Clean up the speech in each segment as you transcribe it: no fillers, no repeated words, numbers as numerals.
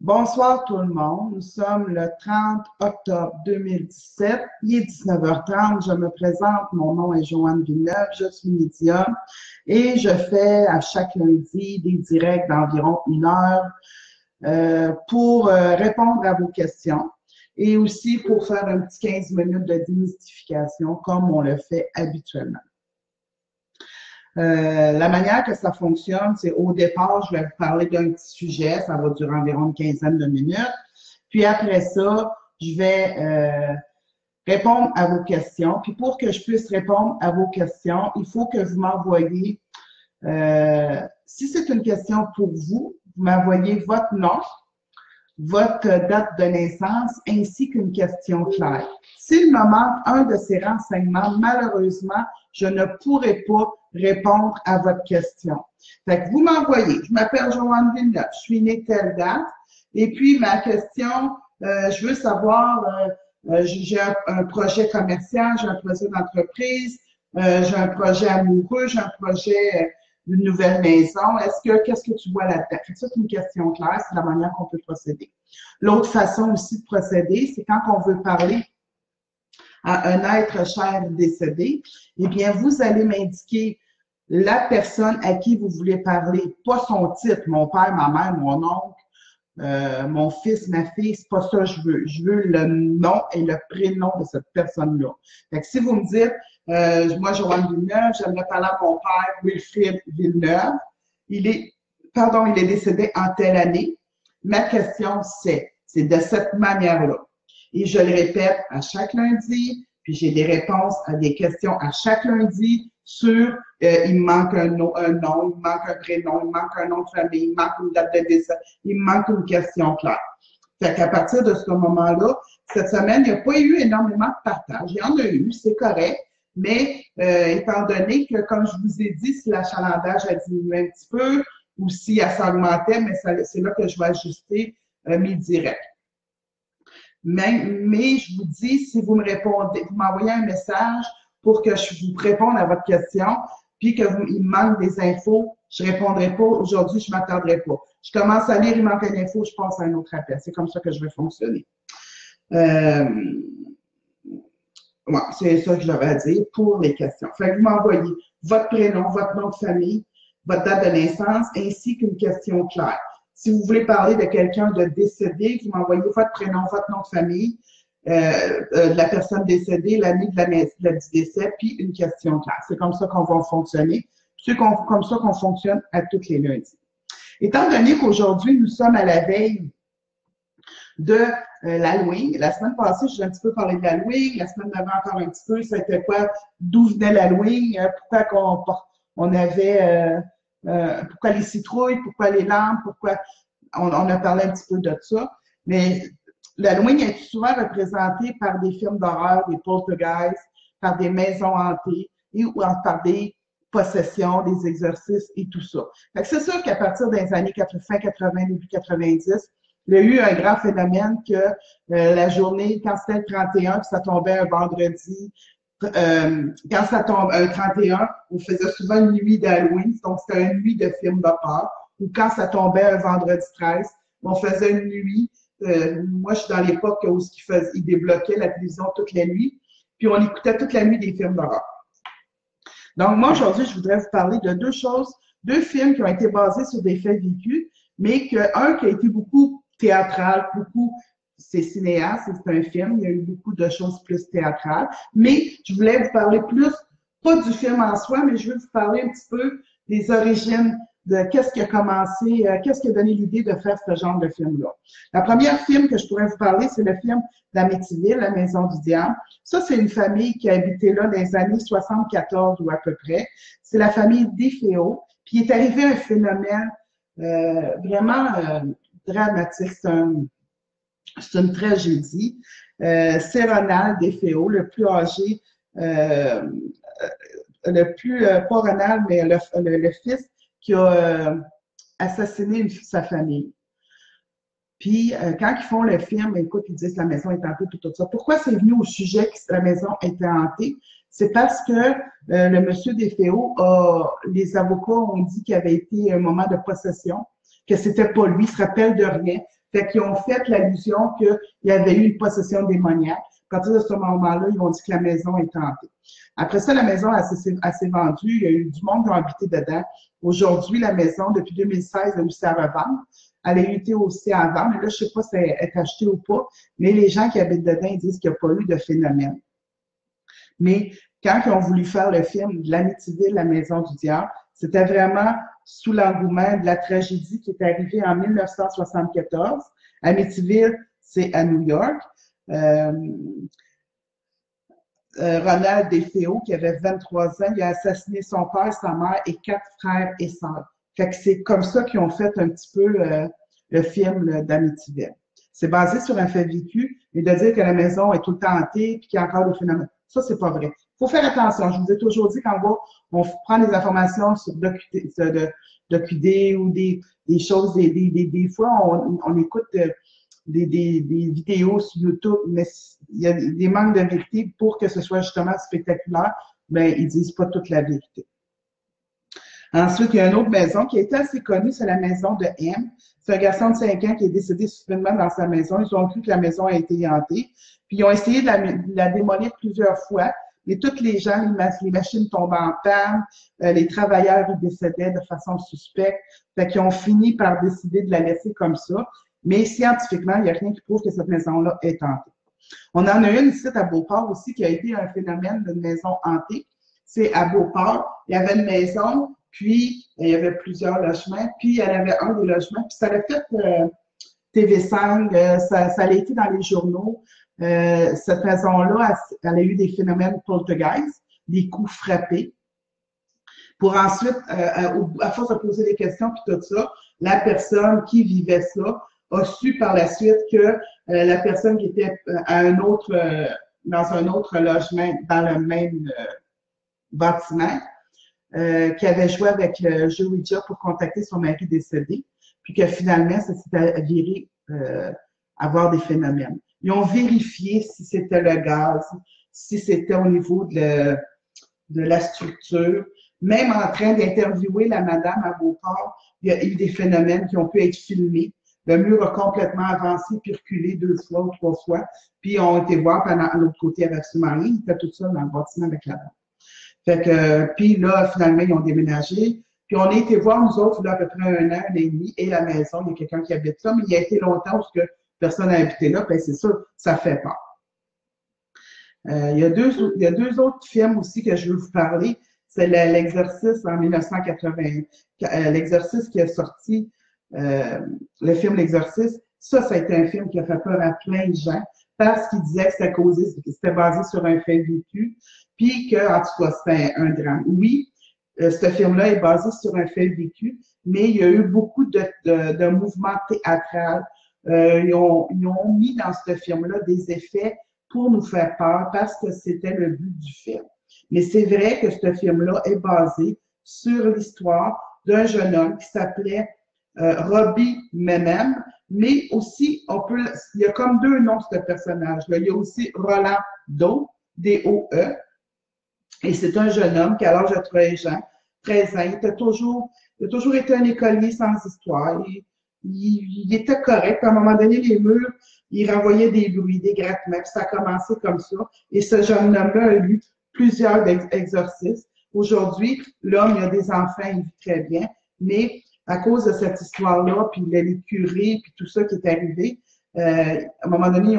Bonsoir tout le monde. Nous sommes le 30 octobre 2017. Il est 19h30. Je me présente. Mon nom est Joanne Villeneuve. Je suis médium et je fais à chaque lundi des directs d'environ 1 heure pour répondre à vos questions et aussi pour faire un petit 15 minutes de démystification comme on le fait habituellement. La manière que ça fonctionne, c'est au départ, je vais vous parler d'un petit sujet, ça va durer environ une quinzaine de minutes. Puis après ça, je vais répondre à vos questions. Puis pour que je puisse répondre à vos questions, il faut que vous m'envoyiez, si c'est une question pour vous, vous m'envoyez votre nom, votre date de naissance ainsi qu'une question claire. S'il me manque un de ces renseignements, malheureusement, je ne pourrai pas répondre à votre question. Fait que vous m'envoyez, je m'appelle Joanne Villeneuve, je suis née telle date, et puis ma question, je veux savoir, j'ai un projet commercial, j'ai un projet d'entreprise, j'ai un projet amoureux, j'ai un projet d'une nouvelle maison. Qu'est-ce que tu vois là-dedans? Ça, c'est une question claire, c'est la manière qu'on peut procéder. L'autre façon aussi de procéder, c'est quand on veut parler à un être cher décédé, eh bien, vous allez m'indiquer la personne à qui vous voulez parler, pas son titre, mon père, ma mère, mon oncle, mon fils, ma fille, c'est pas ça que je veux. Je veux le nom et le prénom de cette personne-là. Fait que si vous me dites, moi, Joanne Villeneuve, j'aimerais parler à mon père, Wilfrid Villeneuve, il est décédé en telle année. Ma question, c'est de cette manière-là. Et je le répète à chaque lundi, puis j'ai des réponses à des questions à chaque lundi sur il me manque un nom, il me manque un prénom, il me manque un nom de famille, il me manque une date de décès, il me manque une question claire. Fait qu'à partir de ce moment-là, cette semaine, il n'y a pas eu énormément de partage. Il y en a eu, c'est correct, mais étant donné que, comme je vous ai dit, si l'achalandage a diminué un petit peu ou si elle s'augmentait, mais c'est là que je vais ajuster mes directs. Mais je vous dis, si vous me répondez, vous m'envoyez un message pour que je vous réponde à votre question, puis il me manque des infos, je répondrai pas aujourd'hui, je m'attarderai pas. Je commence à lire, il manque une info, je passe à un autre appel. C'est comme ça que je vais fonctionner. Ouais, c'est ça que j'avais à dire pour les questions. Fait que vous m'envoyez votre prénom, votre nom de famille, votre date de naissance, ainsi qu'une question claire. Si vous voulez parler de quelqu'un de décédé, vous m'envoyez votre prénom, votre nom de famille, de la personne décédée, l'année du décès, puis une question claire. C'est comme ça qu'on va fonctionner. C'est comme ça qu'on fonctionne à tous les lundis. Étant donné qu'aujourd'hui, nous sommes à la veille de l'Halloween. La semaine passée, j'ai un petit peu parlé de l'Halloween. La semaine d'avant, encore un petit peu, c'était quoi? D'où venait l'Halloween? Pourquoi on avait... pourquoi les citrouilles? Pourquoi les lampes? Pourquoi... On a parlé un petit peu de ça. Mais l'Halloween est souvent représenté par des films d'horreur, des poltergeists, par des maisons hantées ou par des possessions, des exorcismes et tout ça. C'est sûr qu'à partir des années fin 80, début 90, il y a eu un grand phénomène que la journée, quand c'était le 31, puis ça tombait un vendredi, quand ça tombe un 31, on faisait souvent une nuit d'Halloween, donc c'était une nuit de films d'horreur. Ou quand ça tombait un vendredi 13, on faisait une nuit. Moi, je suis dans l'époque où ils débloquaient la télévision toute la nuit, puis on écoutait toute la nuit des films d'horreur. Donc, moi, aujourd'hui, je voudrais vous parler de deux films qui ont été basés sur des faits vécus, mais un qui a été beaucoup théâtral, c'est cinéaste, c'est un film, il y a eu beaucoup de choses plus théâtrales, mais je voulais vous parler plus, pas du film en soi, mais je veux vous parler un petit peu des origines de qu'est-ce qui a commencé, qu'est-ce qui a donné l'idée de faire ce genre de film-là. La première film que je pourrais vous parler, c'est le film d'Amityville, La Maison du Diable. Ça, c'est une famille qui a habité là dans les années 74 ou à peu près. C'est la famille DeFeo. Puis il est arrivé un phénomène vraiment dramatique. C'est une tragédie. C'est Ronald DeFeo, le plus âgé, pas Ronald, mais le fils qui a assassiné sa famille. Puis, quand ils font le film, écoute, ils disent que la maison est hantée, puis tout ça. Pourquoi c'est venu au sujet que la maison était hantée? C'est parce que le monsieur DeFeo, les avocats ont dit qu'il avait été un moment de possession, que c'était pas lui, il se rappelle de rien. Fait qu'ils ont fait l'allusion qu'il y avait eu une possession démoniaque. À partir de ce moment-là, ils ont dit que la maison est hantée. Après ça, la maison s'est vendue. Il y a eu du monde qui a habité dedans. Aujourd'hui, la maison, depuis 2016, a réussi à revendre. Elle a été aussi à vendre. Mais là, je ne sais pas si elle est achetée ou pas. Mais les gens qui habitent dedans, ils disent qu'il n'y a pas eu de phénomène. Mais quand ils ont voulu faire le film de l'Amityville, la maison du diable, c'était vraiment sous l'engouement de la tragédie qui est arrivée en 1974. Amityville, c'est à New York. Ronald DeFeo, qui avait 23 ans, il a assassiné son père, sa mère et 4 frères et sœurs. Fait que c'est comme ça qu'ils ont fait un petit peu le film d'Amityville. C'est basé sur un fait vécu, mais de dire que la maison est tout le temps hantée et qu'il y a encore des phénomènes. Ça, c'est pas vrai. Il faut faire attention. Je vous ai toujours dit quand on prend des informations sur DocuD ou des choses, des fois, on écoute des vidéos sur YouTube, mais il y a des manques de vérité pour que ce soit justement spectaculaire, ben ils disent pas toute la vérité. Ensuite, il y a une autre maison qui a été assez connue, c'est la maison de M. C'est un garçon de 5 ans qui est décédé subitement dans sa maison. Ils ont cru que la maison a été hantée. Puis ils ont essayé de la démolir plusieurs fois, mais toutes les gens, les machines tombaient en panne, les travailleurs y décédaient de façon suspecte. Fait qu'ils ont fini par décider de la laisser comme ça. Mais scientifiquement, il n'y a rien qui prouve que cette maison-là est hantée. On en a une ici à Beauport aussi qui a été un phénomène d'une maison hantée. C'est à Beauport, il y avait une maison, puis il y avait plusieurs logements, puis il y en avait un des logements, puis ça a fait TV5, ça a été dans les journaux. Cette maison-là, elle a eu des phénomènes poltergeist, des coups frappés. Pour ensuite, à force de poser des questions, puis tout ça, la personne qui vivait ça a su par la suite que la personne qui était dans un autre logement, dans le même bâtiment, qui avait joué avec le jeu Ouija pour contacter son mari décédé, puis que finalement, ça s'est viré avoir des phénomènes. Ils ont vérifié si c'était le gaz, si c'était au niveau de la structure. Même en train d'interviewer la madame à Beauport, il y a eu des phénomènes qui ont pu être filmés. Le mur a complètement avancé, puis reculé 2 fois ou 3 fois. Puis on été voir pendant l'autre côté avec son mari. Il était tout seul dans le bâtiment avec la dame. Fait que, puis là, finalement, ils ont déménagé. Puis on a été voir, nous autres, là, à peu près 1 an, 1 an et demi, et la maison, il y a quelqu'un qui habite là, mais il y a été longtemps parce que personne n'a habité là, ben c'est sûr, ça fait peur. Il y a deux autres films aussi que je veux vous parler. C'est l'Exorciste en 1980. L'Exorciste qui est sorti, le film L'Exorciste, ça a été un film qui a fait peur à plein de gens parce qu'il disait que c'était basé sur un fait vécu, puis que, en tout cas, c'était un drame. Oui, ce film-là est basé sur un fait vécu, mais il y a eu beaucoup de mouvements théâtrales. Ils ont mis dans ce film-là des effets pour nous faire peur parce que c'était le but du film. Mais c'est vrai que ce film-là est basé sur l'histoire d'un jeune homme qui s'appelait Robbie Memem, mais aussi, il y a comme 2 noms de ce personnage-là. Il y a aussi Roland Doe, D-O-E, et c'est un jeune homme qui, à l'âge de 13 ans, il a toujours été un écolier sans histoire. Il était correct. À un moment donné, les murs, il renvoyait des bruits, des grattements, puis ça a commencé comme ça. Et ce jeune homme-là a eu plusieurs exorcismes. Aujourd'hui, l'homme, il a des enfants, il vit très bien, mais à cause de cette histoire-là, puis les curés, puis tout ça qui est arrivé, à un moment donné,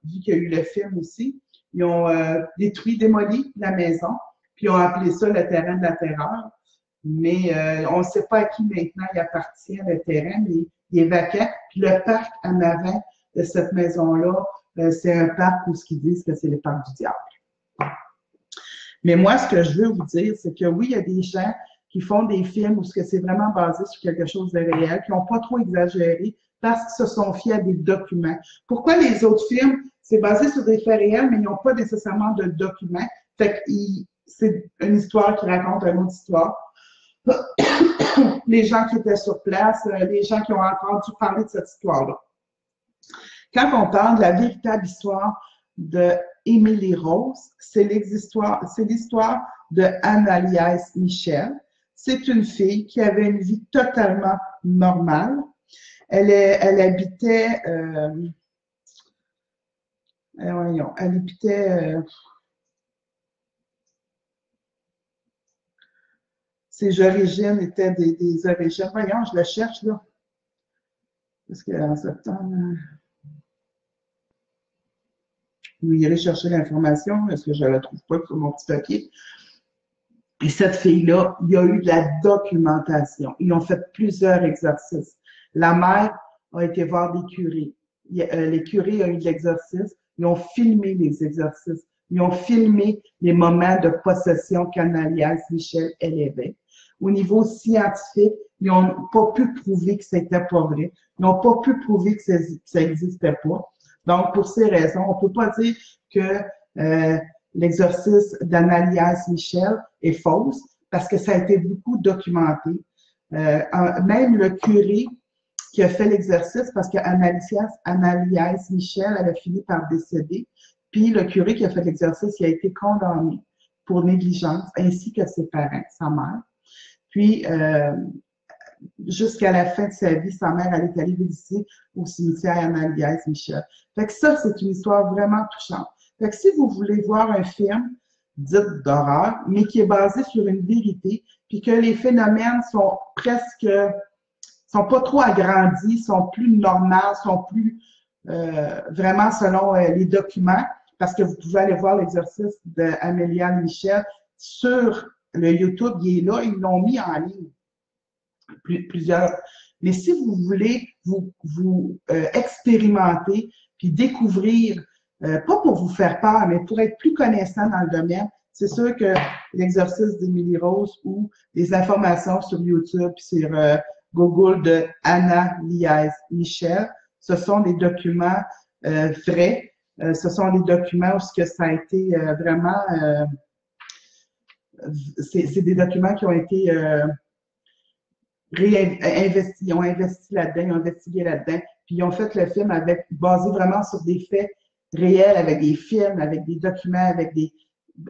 vu qu'il y a eu le film aussi, ils ont démoli la maison, puis ils ont appelé ça le terrain de la terreur. Mais on ne sait pas à qui maintenant il appartient le terrain, mais il est vacant. Puis le parc en avant de cette maison-là, c'est un parc où ils disent que c'est le parc du diable. Mais moi, ce que je veux vous dire, c'est que oui, il y a des gens qui font des films où c'est vraiment basé sur quelque chose de réel, qui n'ont pas trop exagéré parce qu'ils se sont fiés à des documents. Pourquoi les autres films, c'est basé sur des faits réels, mais ils n'ont pas nécessairement de documents? Fait que c'est une histoire qui raconte une autre histoire. Les gens qui étaient sur place, les gens qui ont entendu parler de cette histoire-là. Quand on parle de la véritable histoire de Emily Rose, c'est l'histoire de Annaliese Michel. C'est une fille qui avait une vie totalement normale, Elle habitait, voyons, elle habitait, ses origines étaient des origines, voyons, je la cherche là, parce qu'en septembre, vous irez chercher l'information, est-ce que je ne la trouve pas sur mon petit papier? Et cette fille-là, il y a eu de la documentation. Ils ont fait plusieurs exercices. La mère a été voir des curés. Les curés ont eu de l'exercice. Ils ont filmé les exercices. Ils ont filmé les moments de possession qu'Anna-Alias Michel élevait. Au niveau scientifique, ils n'ont pas pu prouver que c'était pas vrai. Ils n'ont pas pu prouver que ça n'existait pas. Donc, pour ces raisons, on ne peut pas dire que l'exercice d'Anna-Alias Michel est fausse parce que ça a été beaucoup documenté. Même le curé qui a fait l'exercice, parce qu'Anna-Alias Michel, elle a fini par décéder, puis le curé qui a fait l'exercice, il a été condamné pour négligence, ainsi que ses parents, sa mère. Puis, jusqu'à la fin de sa vie, sa mère, elle est allée visiter au cimetière Anna-Alias Michel. Fait que ça, c'est une histoire vraiment touchante. Fait que si vous voulez voir un film dit d'horreur, mais qui est basé sur une vérité, puis que les phénomènes sont sont pas trop agrandis, sont plus normaux, sont plus vraiment selon les documents, parce que vous pouvez aller voir l'exercice d'Amélia Michel sur le YouTube, il est là, ils l'ont mis en ligne. Plusieurs. Mais si vous voulez vous expérimenter puis découvrir, pas pour vous faire peur, mais pour être plus connaissant dans le domaine, c'est sûr que l'exercice d'Émilie Rose ou les informations sur YouTube sur Google de Anna-Alias Michel, ce sont des documents vrais. Ce sont des documents où ce que ça a été vraiment... c'est des documents qui ont été... ils ont investi là-dedans, ils ont investigué là-dedans, puis ils ont fait le film basé vraiment sur des faits réels, avec des films, avec des documents, avec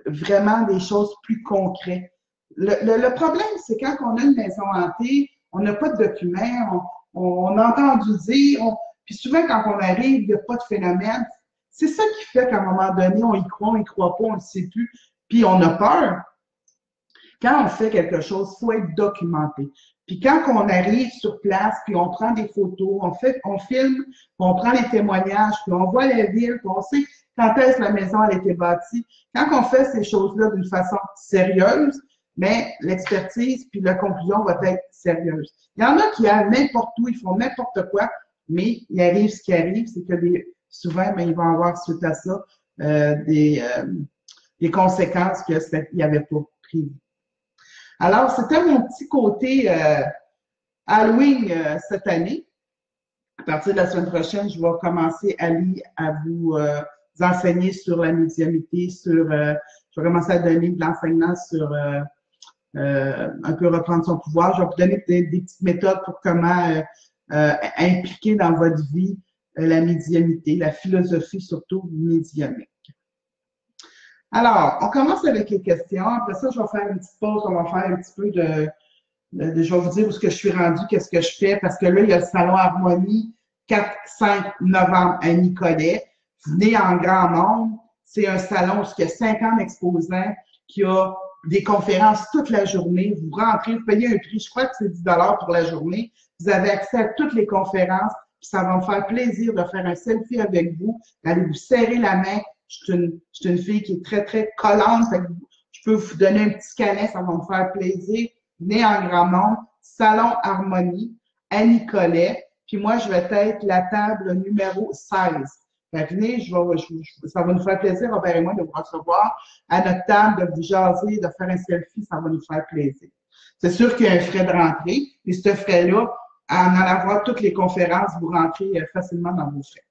vraiment des choses plus concrètes. Le problème, c'est quand on a une maison hantée, on n'a pas de documents, on a entendu dire, puis souvent quand on arrive, il n'y a pas de phénomène. C'est ça qui fait qu'à un moment donné, on y croit, on y croit pas, on ne sait plus, puis on a peur. Quand on fait quelque chose, il faut être documenté. Puis quand on arrive sur place, puis on prend des photos, on filme, puis on prend les témoignages, puis on voit la ville, puis on sait quand est-ce que la maison a été bâtie. Quand on fait ces choses-là d'une façon sérieuse, mais l'expertise puis la conclusion va être sérieuse. Il y en a qui allent n'importe où, ils font n'importe quoi, mais il arrive ce qui arrive, c'est que souvent, ben, ils vont avoir suite à ça des conséquences qu'il n'y avait pas prévues. Alors, c'était mon petit côté Halloween cette année. À partir de la semaine prochaine, je vais commencer à vous enseigner sur la médiumnité, je vais commencer à donner de l'enseignement sur un peu reprendre son pouvoir. Je vais vous donner des petites méthodes pour comment impliquer dans votre vie la médiumnité, la philosophie surtout médiumnique. Alors, on commence avec les questions. Après ça, je vais faire une petite pause. On va faire un petit peu je vais vous dire où est-ce que je suis rendue, qu'est-ce que je fais, parce que là, il y a le Salon Harmonie 4-5 novembre à Nicolet. Venez en grand nombre. C'est un salon où il y a 50 exposants, qui a des conférences toute la journée. Vous rentrez, vous payez un prix, je crois que c'est 10 $ pour la journée. Vous avez accès à toutes les conférences. Puis ça va me faire plaisir de faire un selfie avec vous, d'aller vous serrer la main. Je suis une fille qui est très, très collante. Je peux vous donner un petit câlin, ça va me faire plaisir. Venez en grand nombre. Salon Harmonie à Nicolet. Puis moi, je vais être la table numéro 16. Venez, ça va nous faire plaisir, Robert et moi, de vous recevoir à notre table, de vous jaser, de faire un selfie, ça va nous faire plaisir. C'est sûr qu'il y a un frais de rentrée, et ce frais-là, en allant voir toutes les conférences, vous rentrez facilement dans vos frais.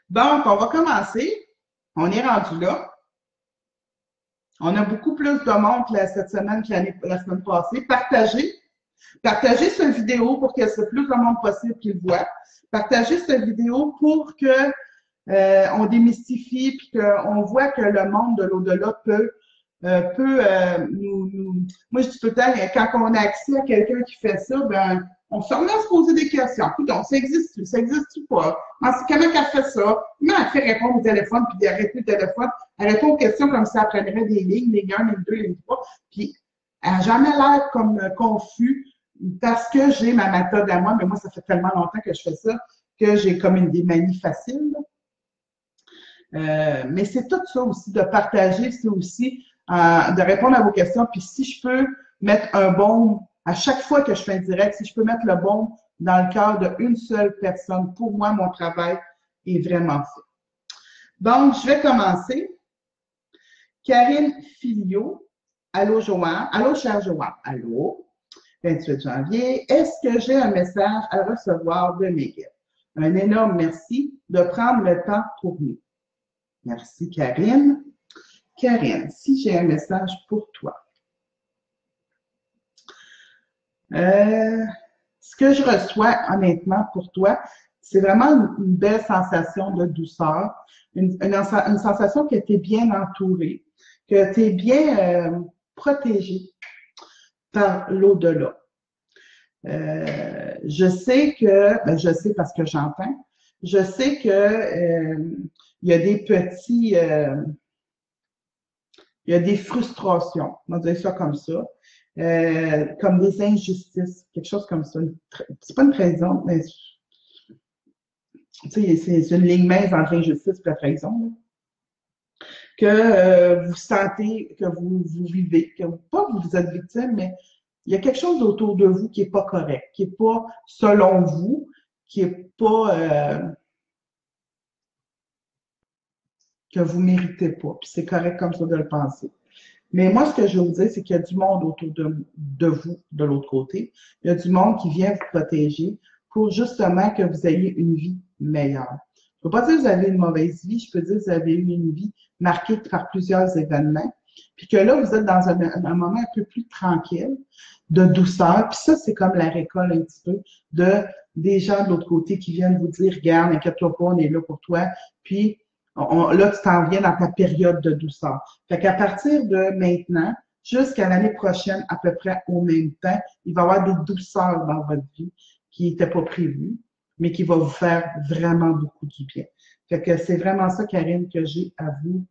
Donc, on va commencer. On est rendu là. On a beaucoup plus de monde cette semaine que la semaine passée. Partagez cette vidéo pour que le plus de monde possible qui le voit. Partagez cette vidéo pour que on démystifie puis qu'on voit que le monde de l'au-delà peut moi je dis tout le temps, quand on a accès à quelqu'un qui fait ça, ben On se remet à se poser des questions. Donc, ça existe pas? Comment elle fait ça? Comment elle fait répondre au téléphone, puis d'arrêter le téléphone? Elle répond aux questions comme si elle prendrait des lignes, ligne 1, ligne 2, ligne 3, puis elle n'a jamais l'air comme confus parce que j'ai ma méthode à moi, mais moi, ça fait tellement longtemps que je fais ça que j'ai comme des manies faciles. Mais c'est tout ça aussi, de partager, c'est aussi de répondre à vos questions. Puis si je peux mettre un baume, à chaque fois que je fais un direct, si je peux mettre le baume dans le cœur d'une seule personne, pour moi, mon travail est vraiment fait. Donc, je vais commencer. Karine Filio. Allô, Joanne. Allô, cher Joanne. Allô. 28 janvier. Est-ce que j'ai un message à recevoir de Miguel? Un énorme merci de prendre le temps pour nous. Merci, Karine. Karine, si j'ai un message pour toi. Ce que je reçois, honnêtement, pour toi, c'est vraiment une belle sensation de douceur, une sensation que tu es bien entouré, que tu es bien protégé par l'au-delà. Je sais je sais parce que j'entends, je sais que il y a des petits, il y a des frustrations, on va dire ça comme ça, comme des injustices, quelque chose comme ça. C'est pas une trahison, mais c'est une ligne mince entre l'injustice et la trahison. Que vous sentez, que vous vivez, que pas que vous êtes victime, mais il y a quelque chose autour de vous qui n'est pas correct, qui n'est pas selon vous, qui n'est pas que vous ne méritez pas. Puis c'est correct comme ça de le penser. Mais moi, ce que je veux vous dire, c'est qu'il y a du monde autour de vous, de l'autre côté. Il y a du monde qui vient vous protéger pour justement que vous ayez une vie meilleure. Je ne peux pas dire que vous avez une mauvaise vie, je peux dire que vous avez eu une vie marquée par plusieurs événements, puis que là, vous êtes dans un moment un peu plus tranquille, de douceur, puis ça, c'est comme la récolte un petit peu des gens de l'autre côté qui viennent vous dire, regarde, inquiète-toi pas, on est là pour toi, puis là, tu t'en viens dans ta période de douceur. Fait qu'à partir de maintenant, jusqu'à l'année prochaine, à peu près au même temps, il va y avoir des douceurs dans votre vie qui n'étaient pas prévues, mais qui vont vous faire vraiment beaucoup du bien. Fait que c'est vraiment ça, Karine, que j'ai à vous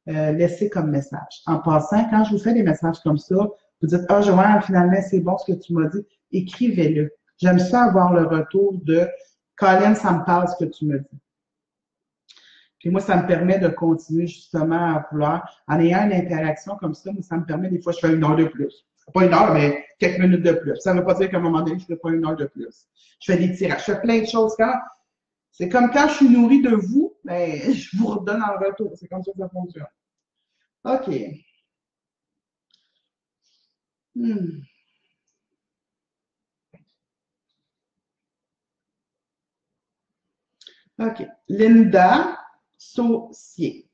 laisser comme message. En passant, quand je vous fais des messages comme ça, vous dites, ah, Joanne, finalement, c'est bon ce que tu m'as dit, écrivez-le. J'aime ça avoir le retour de, Colin, ça me parle ce que tu me dis. Puis moi, ça me permet de continuer justement à vouloir, en ayant une interaction comme ça, mais ça me permet, des fois, je fais 1 heure de plus. Pas 1 heure, mais quelques minutes de plus. Ça ne veut pas dire qu'à un moment donné, je ne fais pas 1 heure de plus. Je fais des tirages, je fais plein de choses. C'est comme quand je suis nourrie de vous, ben, je vous redonne en retour. C'est comme ça que ça fonctionne. OK. OK. Linda Saucier.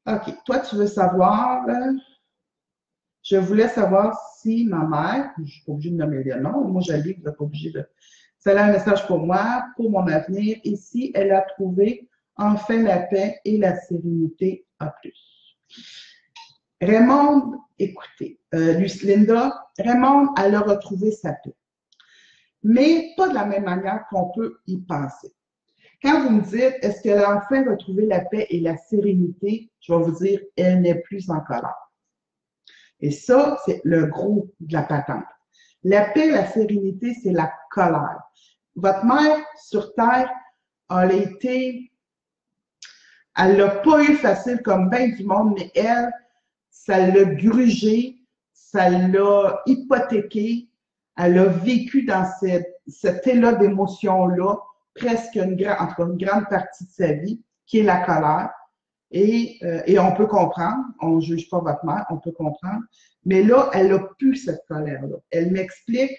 OK. Toi, tu veux savoir, je voulais savoir si ma mère, je ne suis pas obligée de nommer le nom, moi je lis, vous n'êtes pas obligé de. C'est un message pour moi, pour mon avenir, et si elle a trouvé enfin la paix et la sérénité à plus. Raymond, écoutez, Linda, Raymond, elle a retrouvé sa paix. Mais pas de la même manière qu'on peut y penser. Quand vous me dites, est-ce qu'elle a enfin retrouvé la paix et la sérénité, je vais vous dire, elle n'est plus en colère. Et ça, c'est le gros de la patente. La paix, la sérénité, c'est la colère. Votre mère sur Terre, elle l'a pas eu facile comme bien du monde, mais elle, ça l'a grugé, ça l'a hypothéqué, elle a vécu dans cet élan d'émotion-là presque une grande partie de sa vie, qui est la colère. Et on peut comprendre, on ne juge pas votre mère, on peut comprendre, mais là, elle n'a plus cette colère-là. Elle m'explique,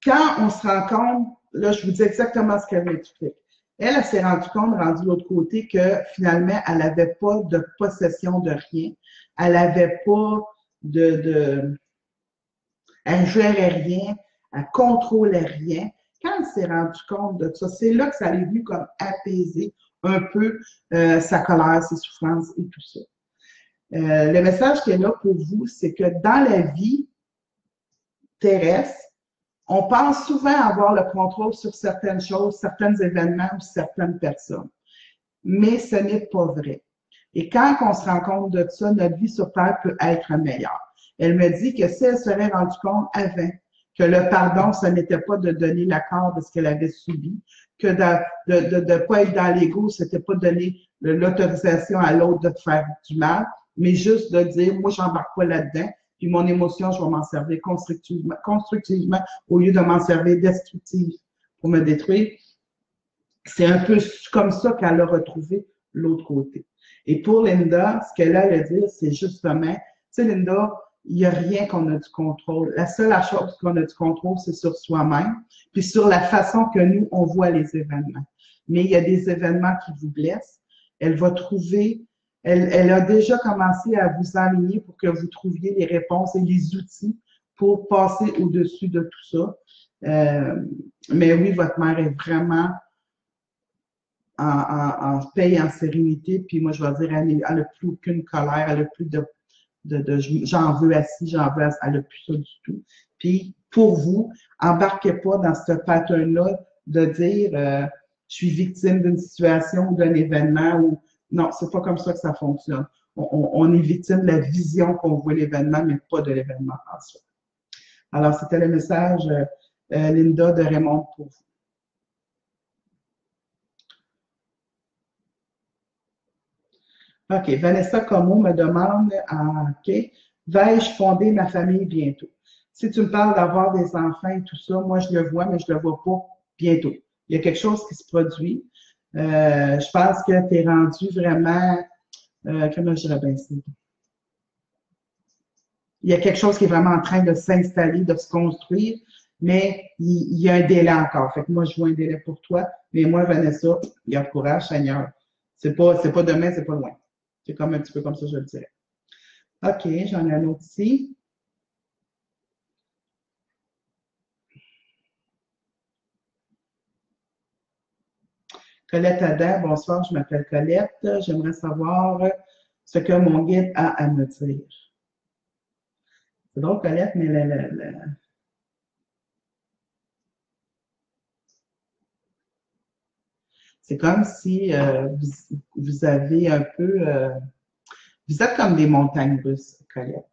quand on se rend compte, là, je vous dis exactement ce qu'elle m'explique. Elle s'est rendue compte, rendue de l'autre côté, que finalement, elle n'avait pas de possession de rien. Elle n'avait pas elle ne gérait rien, elle ne contrôlait rien. Quand elle s'est rendue compte de ça, c'est là que ça est venu comme apaiser un peu sa colère, ses souffrances et tout ça. Le message qui est là pour vous, c'est que dans la vie, terrestre, on pense souvent avoir le contrôle sur certaines choses, certains événements ou certaines personnes. Mais ce n'est pas vrai. Et quand on se rend compte de ça, notre vie sur Terre peut être meilleure. Elle me dit que si elle serait rendue compte avant que le pardon, ce n'était pas de donner l'accord de ce qu'elle avait subi, que de pas être dans l'ego, c'était pas donner l'autorisation à l'autre de te faire du mal, mais juste de dire, moi, j'embarque pas là-dedans, puis mon émotion, je vais m'en servir constructivement au lieu de m'en servir destructive pour me détruire. C'est un peu comme ça qu'elle a retrouvé l'autre côté. Et pour Linda, ce qu'elle a à dire, c'est justement, tu sais, Linda, il n'y a rien qu'on a du contrôle. La seule chose qu'on a du contrôle, c'est sur soi-même, puis sur la façon que nous, on voit les événements. Mais il y a des événements qui vous blessent. Elle va trouver, elle a déjà commencé à vous aligner pour que vous trouviez les réponses et les outils pour passer au-dessus de tout ça. Mais oui, votre mère est vraiment en paix et en sérénité. Puis moi, je vais dire, elle n'a plus aucune colère, elle n'a plus de j'en veux assis, j'en veux assis, elle n'a plus ça du tout. Puis pour vous, embarquez pas dans ce pattern-là de dire je suis victime d'une situation ou d'un événement ou non, c'est pas comme ça que ça fonctionne. On est victime de la vision qu'on voit l'événement, mais pas de l'événement en soi. Alors, c'était le message, Linda, de Raymond pour vous. OK. Vanessa Como me demande, OK, vais-je fonder ma famille bientôt? Si tu me parles d'avoir des enfants et tout ça, moi, je le vois, mais je le vois pas bientôt. Il y a quelque chose qui se produit. Je pense que tu es rendu vraiment, comment je dirais bien ça? Il y a quelque chose qui est vraiment en train de s'installer, de se construire, mais il y a un délai encore. Fait que moi, je vois un délai pour toi, mais moi, Vanessa, garde courage, Seigneur. C'est pas demain, c'est pas loin. C'est comme un petit peu comme ça, je le dirais. OK, j'en ai un autre ici. Colette Adam, bonsoir, je m'appelle Colette. J'aimerais savoir ce que mon guide a à me dire. C'est drôle, Colette, mais c'est comme si vous avez un peu... vous êtes comme des montagnes russes, Colette.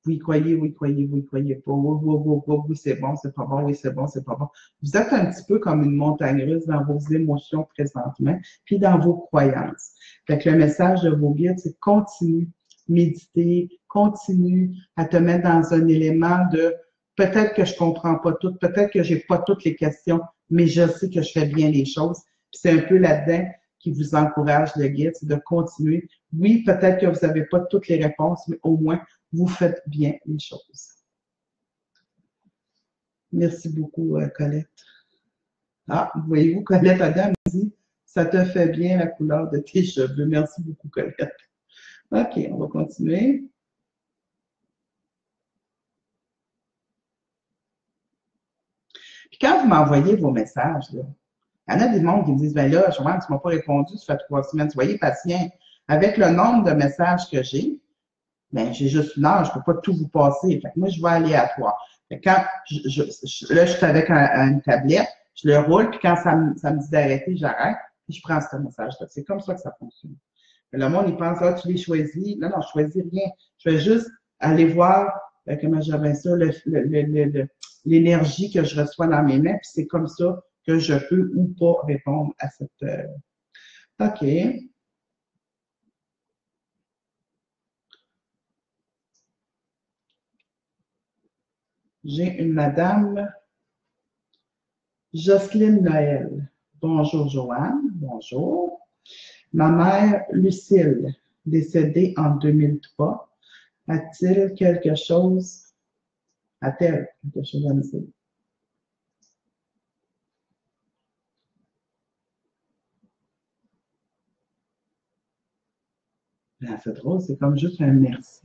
Vous y croyez, vous y croyez, vous y croyez pas. Oui, c'est bon, c'est pas bon, oui, c'est bon, c'est pas bon. Vous êtes un petit peu comme une montagne russe dans vos émotions présentement, puis dans vos croyances. Fait que le message de vos guides, c'est continue, méditer, continue à te mettre dans un élément de peut-être que je comprends pas tout, peut-être que j'ai pas toutes les questions, mais je sais que je fais bien les choses. Puis c'est un peu là-dedans qui vous encourage, le guide, c'est de continuer. Oui, peut-être que vous n'avez pas toutes les réponses, mais au moins, vous faites bien les choses. Merci beaucoup, Colette. Ah, voyez-vous, Colette Adam dit, ça te fait bien la couleur de tes cheveux. Merci beaucoup, Colette. OK, on va continuer. Puis quand vous m'envoyez vos messages, là, il y en a des mondes qui me disent, ben là, Joanne, tu ne m'as pas répondu, ça fait 3 semaines. Soyez patient. Avec le nombre de messages que j'ai, ben, j'ai juste une heure, je ne peux pas tout vous passer. Fait que moi, je vais aléatoire. Fait que quand là, je suis avec une tablette, je le roule, puis quand ça me dit d'arrêter, j'arrête, puis je prends ce message-là. C'est comme ça que ça fonctionne. Le monde, il pense, ah, tu les choisis. Non, non, je choisis rien. Je vais juste aller voir, comment j'avais ça, l'énergie que je reçois dans mes mains, puis c'est comme ça que je peux ou pas répondre à cette... OK. J'ai une madame Jocelyne Noël. Bonjour, Joanne. Bonjour. Ma mère, Lucille, décédée en 2003. A-t-elle quelque chose à me dire? Ben, c'est drôle, c'est comme juste un merci.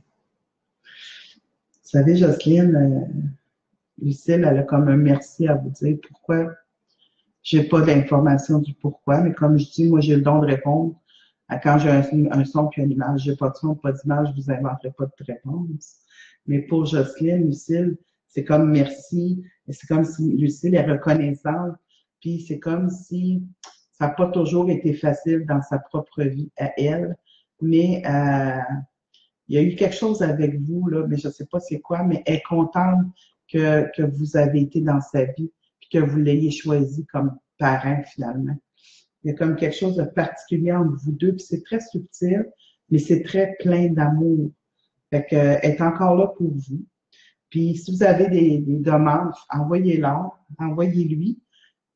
Vous savez, Jocelyne, Lucille, elle a comme un merci à vous dire pourquoi. J'ai pas d'information du pourquoi, mais comme je dis, moi, j'ai le don de répondre. Quand j'ai un son puis une image, j'ai pas de son, pas d'image, je vous inventerai pas de réponse. Mais pour Jocelyne, Lucille, c'est comme merci, c'est comme si Lucille est reconnaissante, puis c'est comme si ça n'a pas toujours été facile dans sa propre vie à elle, mais il y a eu quelque chose avec vous, là, mais je ne sais pas c'est quoi, mais elle est contente que vous avez été dans sa vie, puis que vous l'ayez choisi comme parent finalement. Il y a comme quelque chose de particulier entre vous deux, puis c'est très subtil, mais c'est très plein d'amour. Fait que, elle est encore là pour vous. Puis si vous avez des demandes, envoyez-leur, envoyez-lui,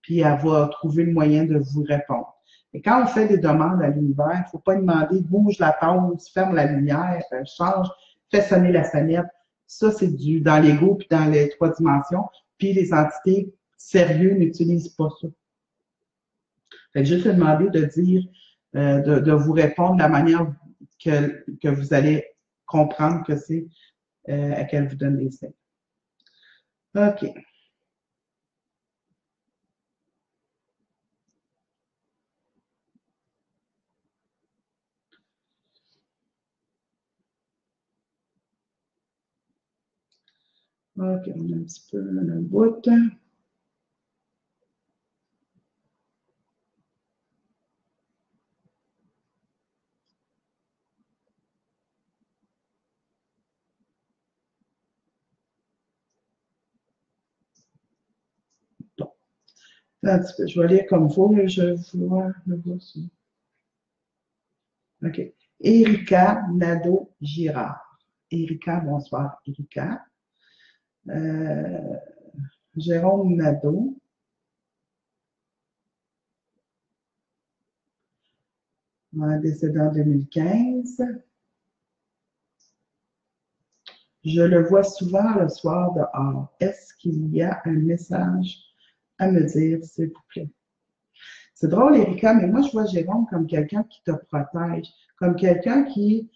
puis elle va trouver le moyen de vous répondre. Et quand on fait des demandes à l'univers, il ne faut pas demander bouge la pause, ferme la lumière, change, fais sonner la sonnette. Ça, c'est dans l'ego puis dans les 3 dimensions. Puis les entités sérieuses n'utilisent pas ça. Fait que juste demander de dire, de vous répondre de la manière que vous allez comprendre que c'est à qu'elle vous donne des signes. OK. OK, on a un petit peu le bout. Bon. Un petit peu. Je vais lire comme il faut, mais je vois le bout. OK. Erika Nadeau-Girard. Erika, bonsoir, Erika. Jérôme Nadeau. Décédé en 2015. Je le vois souvent le soir dehors. Est-ce qu'il y a un message à me dire, s'il vous plaît? C'est drôle, Erika, mais moi, je vois Jérôme comme quelqu'un qui te protège, comme quelqu'un qui...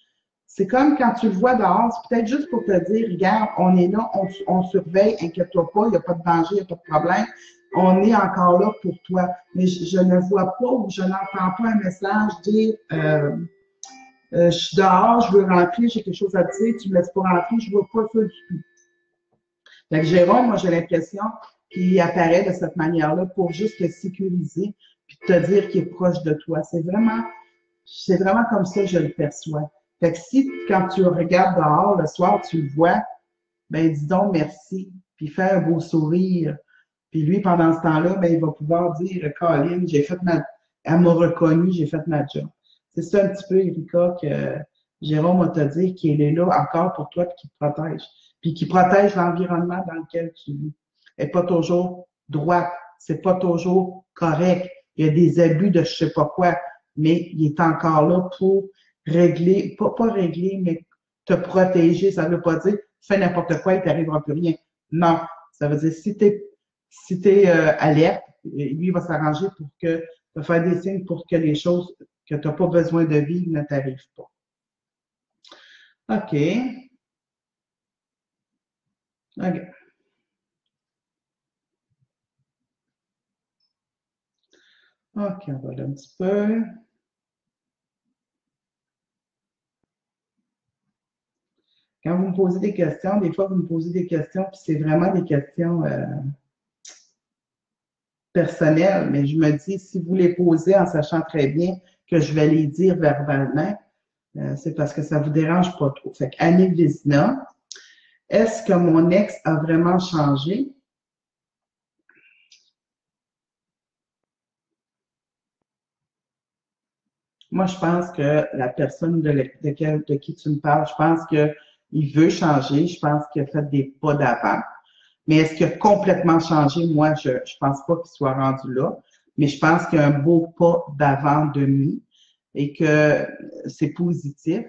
C'est comme quand tu le vois dehors, c'est peut-être juste pour te dire, regarde, on est là, on surveille, inquiète-toi pas, il n'y a pas de danger, il n'y a pas de problème. On est encore là pour toi. Mais je ne vois pas ou je n'entends pas un message dire je suis dehors, je veux rentrer, j'ai quelque chose à te dire, tu me laisses pas rentrer, je vois pas ça du tout. Fait que Jérôme, moi, j'ai l'impression qu'il apparaît de cette manière-là pour juste te sécuriser puis te dire qu'il est proche de toi. C'est vraiment comme ça que je le perçois. Fait que si, quand tu regardes dehors le soir, tu le vois, ben dis donc merci, puis fais un beau sourire. Puis lui, pendant ce temps-là, ben, il va pouvoir dire, Colin, elle m'a reconnu, j'ai fait ma job. C'est ça un petit peu, Erika, que Jérôme va te dire qu'il est là encore pour toi et qu'il te protège. Puis qu'il protège l'environnement dans lequel tu vis. Elle n'est pas toujours droite, c'est pas toujours correct. Il y a des abus de je sais pas quoi, mais il est encore là pour régler, pas régler, mais te protéger. Ça ne veut pas dire fais n'importe quoi, il t'arrivera plus rien. Non, ça veut dire si t'es alerte, lui il va s'arranger pour faire des signes pour que les choses que tu n'as pas besoin de vivre ne t'arrivent pas. OK. OK. OK, on va là un petit peu. Quand vous me posez des questions, des fois, vous me posez des questions, puis c'est vraiment des questions personnelles, mais je me dis, si vous les posez en sachant très bien que je vais les dire verbalement, c'est parce que ça vous dérange pas trop. Fait qu'Annie Vizina, est-ce que mon ex a vraiment changé? Moi, je pense que la personne de qui tu me parles, je pense qu'il veut changer, je pense qu'il a fait des pas d'avant. Mais est-ce qu'il a complètement changé? Moi, je pense pas qu'il soit rendu là, mais je pense qu'il y a un beau pas d'avant de lui et que c'est positif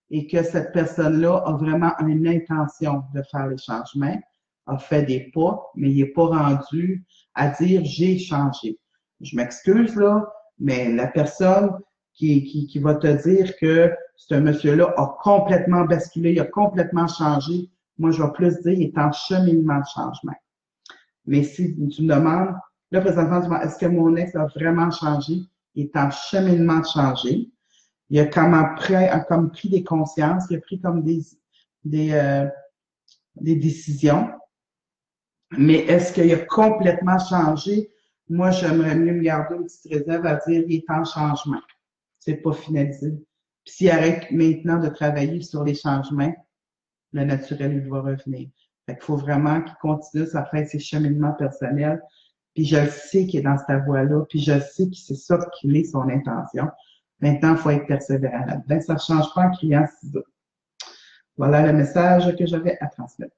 et que cette personne-là a vraiment une intention de faire les changements, a fait des pas, mais il n'est pas rendu à dire j'ai changé. Je m'excuse là, mais la personne qui va te dire que ce monsieur-là a complètement basculé, il a complètement changé, moi je vais plus dire il est en cheminement de changement. Mais si tu me demandes, là présentement, tu me demandes, est-ce que mon ex a vraiment changé? Il est en cheminement de changer. Il a comme pris des consciences, il a pris comme des décisions. Mais est-ce qu'il a complètement changé? Moi, j'aimerais mieux me garder une petite réserve à dire il est en changement. C'est pas finalisé. Puis s'il arrête maintenant de travailler sur les changements, le naturel, il va revenir. Fait qu'il faut vraiment qu'il continue à faire ses cheminements personnels. Puis je le sais qu'il est dans cette voie-là, puis je sais que c'est ça qu'il est son intention. Maintenant, il faut être persévérant là-dedans. Ça ne change pas en criant ciseaux. Voilà le message que j'avais à transmettre.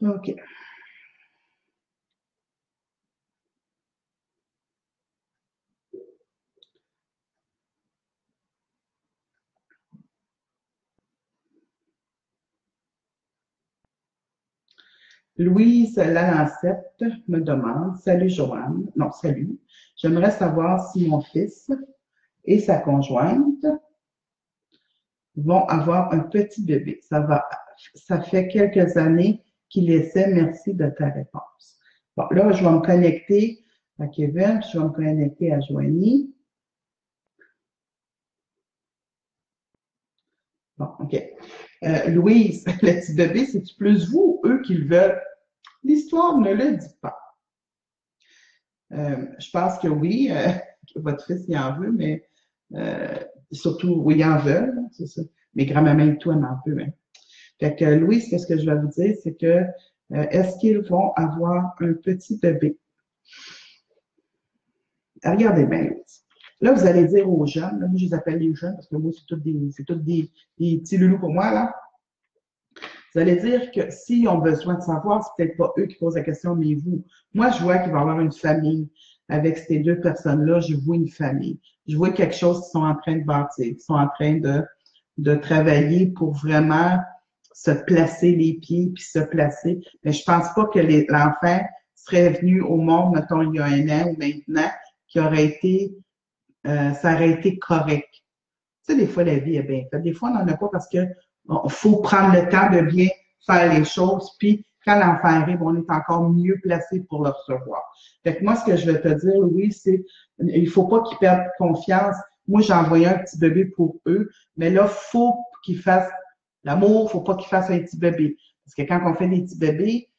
OK. Louise Lalancette me demande, salut Joanne, non, salut, j'aimerais savoir si mon fils et sa conjointe vont avoir un petit bébé. Ça fait quelques années qu'il essaie. Merci de ta réponse. Bon, là, je vais me connecter à Kevin, puis je vais me connecter à Joanie. Bon, OK. Louise, le petit bébé, c'est-tu plus vous ou eux qui le veulent? L'histoire ne le dit pas. Je pense que oui, que votre fils il en veut, mais surtout, oui, il en veut, c'est ça. Mais grand-maman et tout, elle en veut. Hein. Fait que Louise, ce que je vais vous dire, c'est que est-ce qu'ils vont avoir un petit bébé? Regardez bien, Louise. Là, vous allez dire aux jeunes, là, moi je les appelle les jeunes parce que moi, c'est tous des petits loulous pour moi, là. Vous allez dire que s'ils ont besoin de savoir, c'est peut-être pas eux qui posent la question, mais vous. Moi, je vois qu'il va y avoir une famille avec ces deux personnes-là. Je vois une famille. Je vois quelque chose qu'ils sont en train de bâtir, qu'ils sont en train de travailler pour vraiment se placer les pieds puis se placer. Mais je pense pas que l'enfant serait venu au monde, mettons, il y a un an ou maintenant, qui aurait été, ça aurait été correct. Tu sais, des fois, la vie est bien faite. Des fois, on n'en a pas parce que faut prendre le temps de bien faire les choses. Puis, quand l'enfant arrive, on est encore mieux placé pour le recevoir. Fait que moi, ce que je vais te dire, oui, c'est il faut pas qu'ils perdent confiance. Moi, j'ai envoyé un petit bébé pour eux, mais là, faut qu'ils fassent l'amour, faut pas qu'ils fassent un petit bébé. Parce que quand on fait des petits bébés,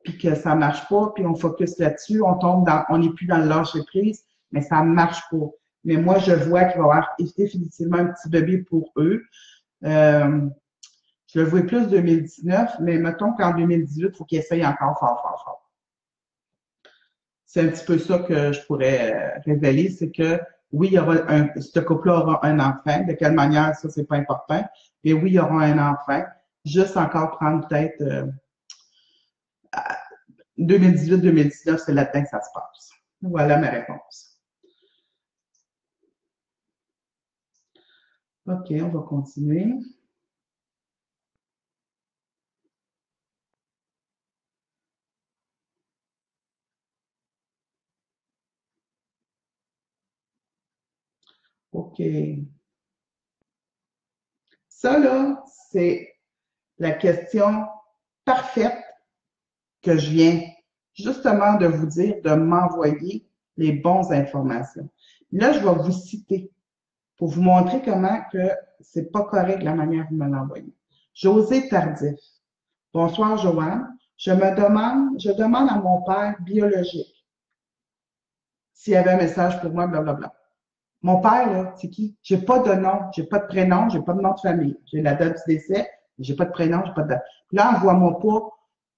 puis que ça marche pas, puis on focus là-dessus, on n'est plus dans le lâcher prise, mais ça marche pas. Mais moi, je vois qu'il va y avoir définitivement un petit bébé pour eux. Je le vois plus 2019, mais mettons qu'en 2018, il faut qu'ils essayent encore fort, fort, fort. C'est un petit peu ça que je pourrais révéler, c'est que oui, il y aura ce couple-là aura un enfant. De quelle manière, ça, c'est pas important. Mais oui, il y aura un enfant. Juste encore prendre peut-être 2018-2019, c'est là-dedans que ça se passe. Voilà ma réponse. OK, on va continuer. OK. Ça, là, c'est la question parfaite que je viens justement de vous dire, de m'envoyer les bonnes informations. Là, je vais vous citer pour vous montrer comment que c'est pas correct la manière dont vous me l'envoyez. José Tardif. Bonsoir, Joanne. Je demande à mon père biologique s'il y avait un message pour moi, blablabla. Mon père, là, c'est qui? J'ai pas de nom, j'ai pas de prénom, j'ai pas de nom de famille. J'ai la date du décès, mais j'ai pas de prénom, j'ai pas de date. Puis là, envoie-moi pas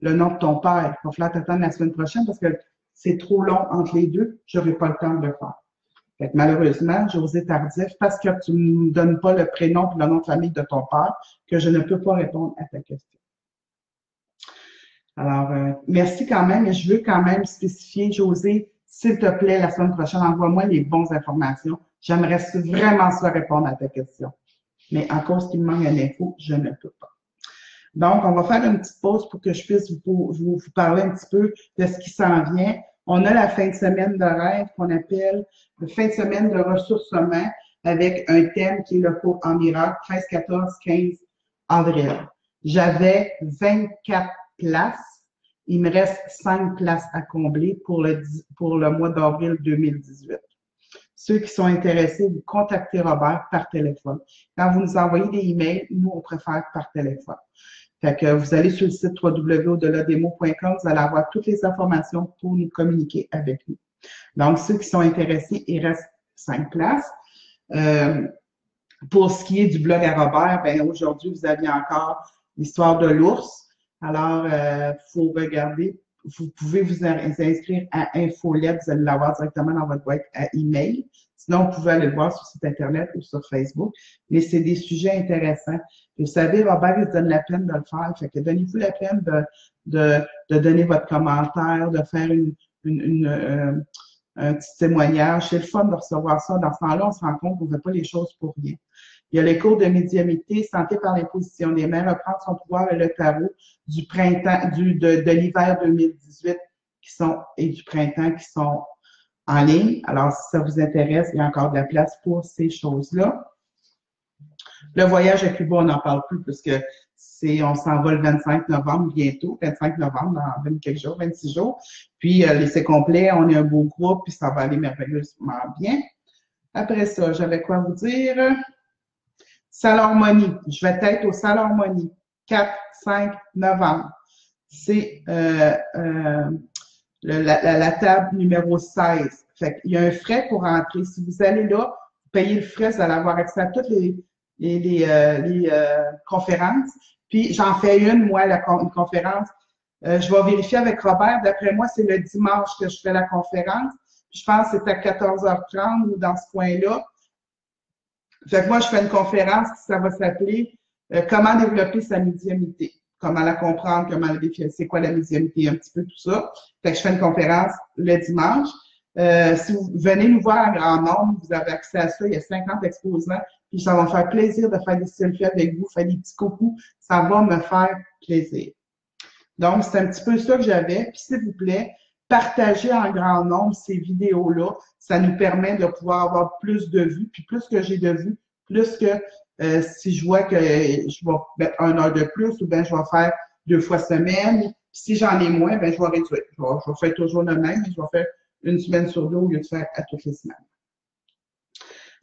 le nom de ton père. Il va falloir t'attendre la semaine prochaine parce que c'est trop long entre les deux. J'aurai pas le temps de le faire. Fait que malheureusement, José Tardif, parce que tu ne me donnes pas le prénom et le nom de famille de ton père, que je ne peux pas répondre à ta question. Alors, merci quand même, et je veux quand même spécifier, José, s'il te plaît, la semaine prochaine, envoie-moi les bonnes informations. J'aimerais vraiment ça répondre à ta question. Mais à cause qu'il me manque une info, je ne peux pas. Donc, on va faire une petite pause pour que je puisse vous parler un petit peu de ce qui s'en vient. On a la fin de semaine de rêve qu'on appelle la fin de semaine de ressourcement avec un thème qui est le cours en miracle, 13, 14, 15 avril. J'avais 24 places. Il me reste 5 places à combler pour le mois d'avril 2018. Ceux qui sont intéressés, vous contactez Robert par téléphone. Quand vous nous envoyez des emails, nous, on préfère par téléphone. Fait que vous allez sur le site www.audelademo.com, vous allez avoir toutes les informations pour nous communiquer avec nous. Donc, ceux qui sont intéressés, il reste 5 places. Pour ce qui est du blog à Robert, ben aujourd'hui, vous aviez encore l'histoire de l'ours. Alors, faut regarder. Vous pouvez vous inscrire à Infolette, vous allez l'avoir directement dans votre boîte à email. Sinon, vous pouvez aller le voir sur le site Internet ou sur Facebook. Mais c'est des sujets intéressants. Et vous savez, Robert, il se donne la peine de le faire. Fait que donnez-vous la peine de donner votre commentaire, de faire un petit témoignage. C'est le fun de recevoir ça. Dans ce temps-là, on se rend compte qu'on ne fait pas les choses pour rien. Il y a les cours de médiumnité, santé par l'imposition des mains, reprendre son pouvoir et le tarot du printemps, de l'hiver 2018 et du printemps qui sont en ligne. Alors, si ça vous intéresse, il y a encore de la place pour ces choses-là. Le voyage à Cuba, on n'en parle plus puisque on s'en va le 25 novembre bientôt, 25 novembre dans 20 quelques jours, 26 jours. Puis, c'est complet, on est un beau groupe, puis ça va aller merveilleusement bien. Après ça, j'avais quoi vous dire? Salharmonie. Je vais être au Salharmonie, 4, 5 novembre. C'est la table numéro 16. Fait qu'il y a un frais pour entrer. Si vous allez là, vous payez le frais, vous allez avoir accès à toutes les conférences. Puis j'en fais une, moi, une conférence. Je vais vérifier avec Robert. D'après moi, c'est le dimanche que je fais la conférence. Puis je pense que c'est à 14h30 ou dans ce coin-là. Fait que moi, je fais une conférence qui ça va s'appeler Comment développer sa médiumnité. Comment la comprendre, comment la définir, c'est quoi la médiumnité, un petit peu tout ça. Fait que je fais une conférence le dimanche. Si vous venez nous voir en grand nombre, vous avez accès à ça. Il y a 50 exposants. Puis ça va me faire plaisir de faire des selfies avec vous, faire des petits coucous. Ça va me faire plaisir. Donc, c'est un petit peu ça que j'avais. Puis s'il vous plaît, partagez en grand nombre ces vidéos-là. Ça nous permet de pouvoir avoir plus de vues. Puis plus que j'ai de vues, plus que si je vois que je vais mettre 1 heure de plus ou bien je vais faire 2 fois semaine. Puis si j'en ai moins, ben je vais réduire. Je vais faire toujours le même, mais je vais faire une semaine sur 2 au lieu de faire à toutes les semaines.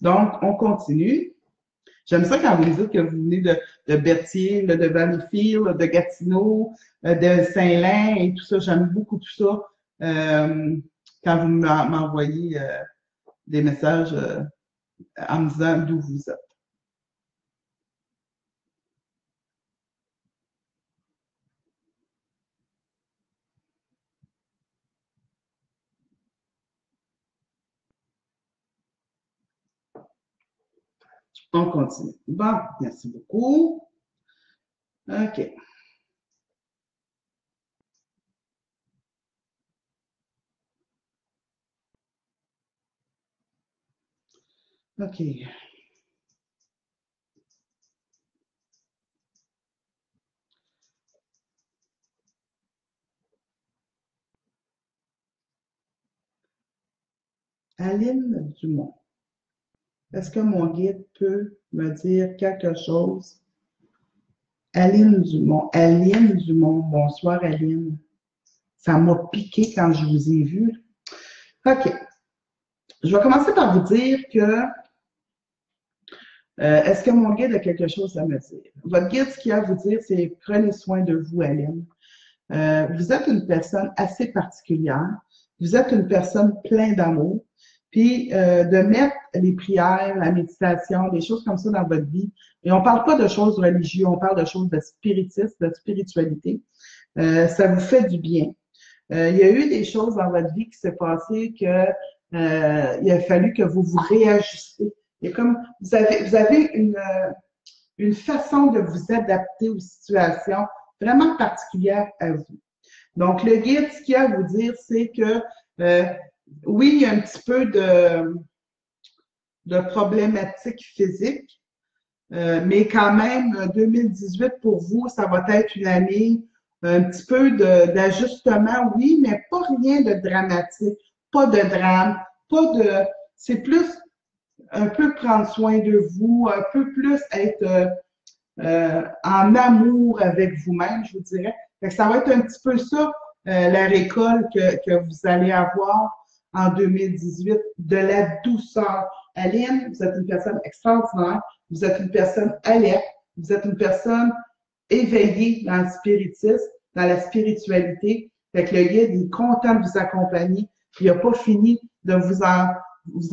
Donc, on continue. J'aime ça quand vous me dites que vous venez de Berthier, de Valleyfield, de Gatineau, de Saint-Lin et tout ça. J'aime beaucoup tout ça quand vous m'envoyez des messages en me disant d'où vous êtes. On continue. Bon, merci beaucoup. OK. OK. Aline Dumont. Est-ce que mon guide peut me dire quelque chose? Aline Dumont, bonsoir Aline. Ça m'a piqué quand je vous ai vu. OK. Je vais commencer par vous dire que est-ce que mon guide a quelque chose à me dire? Votre guide, ce qu'il a à vous dire, c'est prenez soin de vous, Aline. Vous êtes une personne assez particulière. Vous êtes une personne pleine d'amour. Puis de mettre les prières, la méditation, des choses comme ça dans votre vie. Et on parle pas de choses religieuses, on parle de choses de spiritisme, de spiritualité. Ça vous fait du bien. Il y a eu des choses dans votre vie qui s'est passé que il a fallu que vous vous réajustiez. Et comme vous avez une façon de vous adapter aux situations vraiment particulières à vous. Donc, le guide, ce qu'il a à vous dire, c'est que oui, il y a un petit peu de problématiques physiques, mais quand même, 2018 pour vous, ça va être une année un petit peu d'ajustement, oui, mais pas rien de dramatique, pas de drame, c'est plus un peu prendre soin de vous, un peu plus être en amour avec vous-même, je vous dirais. Fait que ça va être un petit peu ça, la récolte que vous allez avoir en 2018, de la douceur. Aline, vous êtes une personne extraordinaire, vous êtes une personne alerte, vous êtes une personne éveillé dans le spiritisme, dans la spiritualité. Fait que le guide est content de vous accompagner. Il n'a pas fini de vous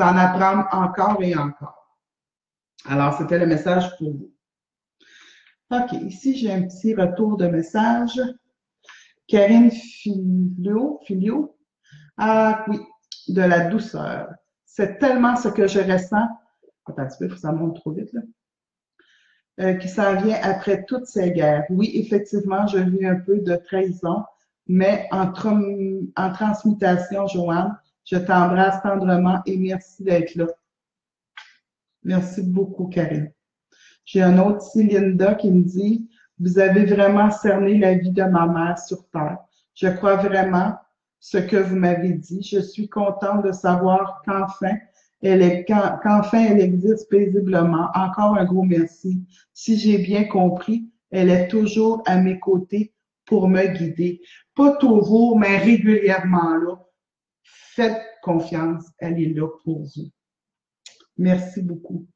en apprendre encore et encore. Alors, c'était le message pour vous. OK, ici, j'ai un petit retour de message. Karine Filio. Ah oui, de la douceur. C'est tellement ce que je ressens. Attends un petit peu, il faut que ça monte trop vite, là. Qui s'en vient après toutes ces guerres. Oui, effectivement, je vis un peu de trahison, mais en transmutation, Joanne, je t'embrasse tendrement et merci d'être là. Merci beaucoup, Karine. J'ai un autre ici, Linda, qui me dit « Vous avez vraiment cerné la vie de ma mère sur Terre. Je crois vraiment ce que vous m'avez dit. Je suis contente de savoir qu'enfin elle existe paisiblement. Encore un gros merci. Si j'ai bien compris, elle est toujours à mes côtés pour me guider. Pas toujours, mais régulièrement là. Faites confiance, elle est là pour vous. » Merci beaucoup.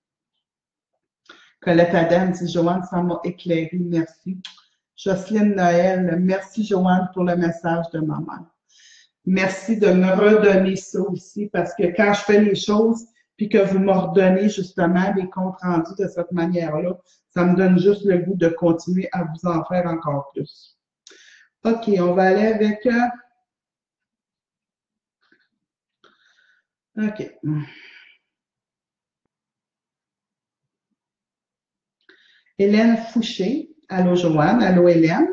Colette Adam dit « Joanne, ça m'a éclairé, merci. » Jocelyne Noël, merci Joanne pour le message de ma mère. Merci de me redonner ça aussi, parce que quand je fais les choses, puis que vous me redonnez justement des comptes rendus de cette manière-là, ça me donne juste le goût de continuer à vous en faire encore plus. OK, on va aller avec... OK. Hélène Fouché. Allô, Joanne. Allô, Hélène.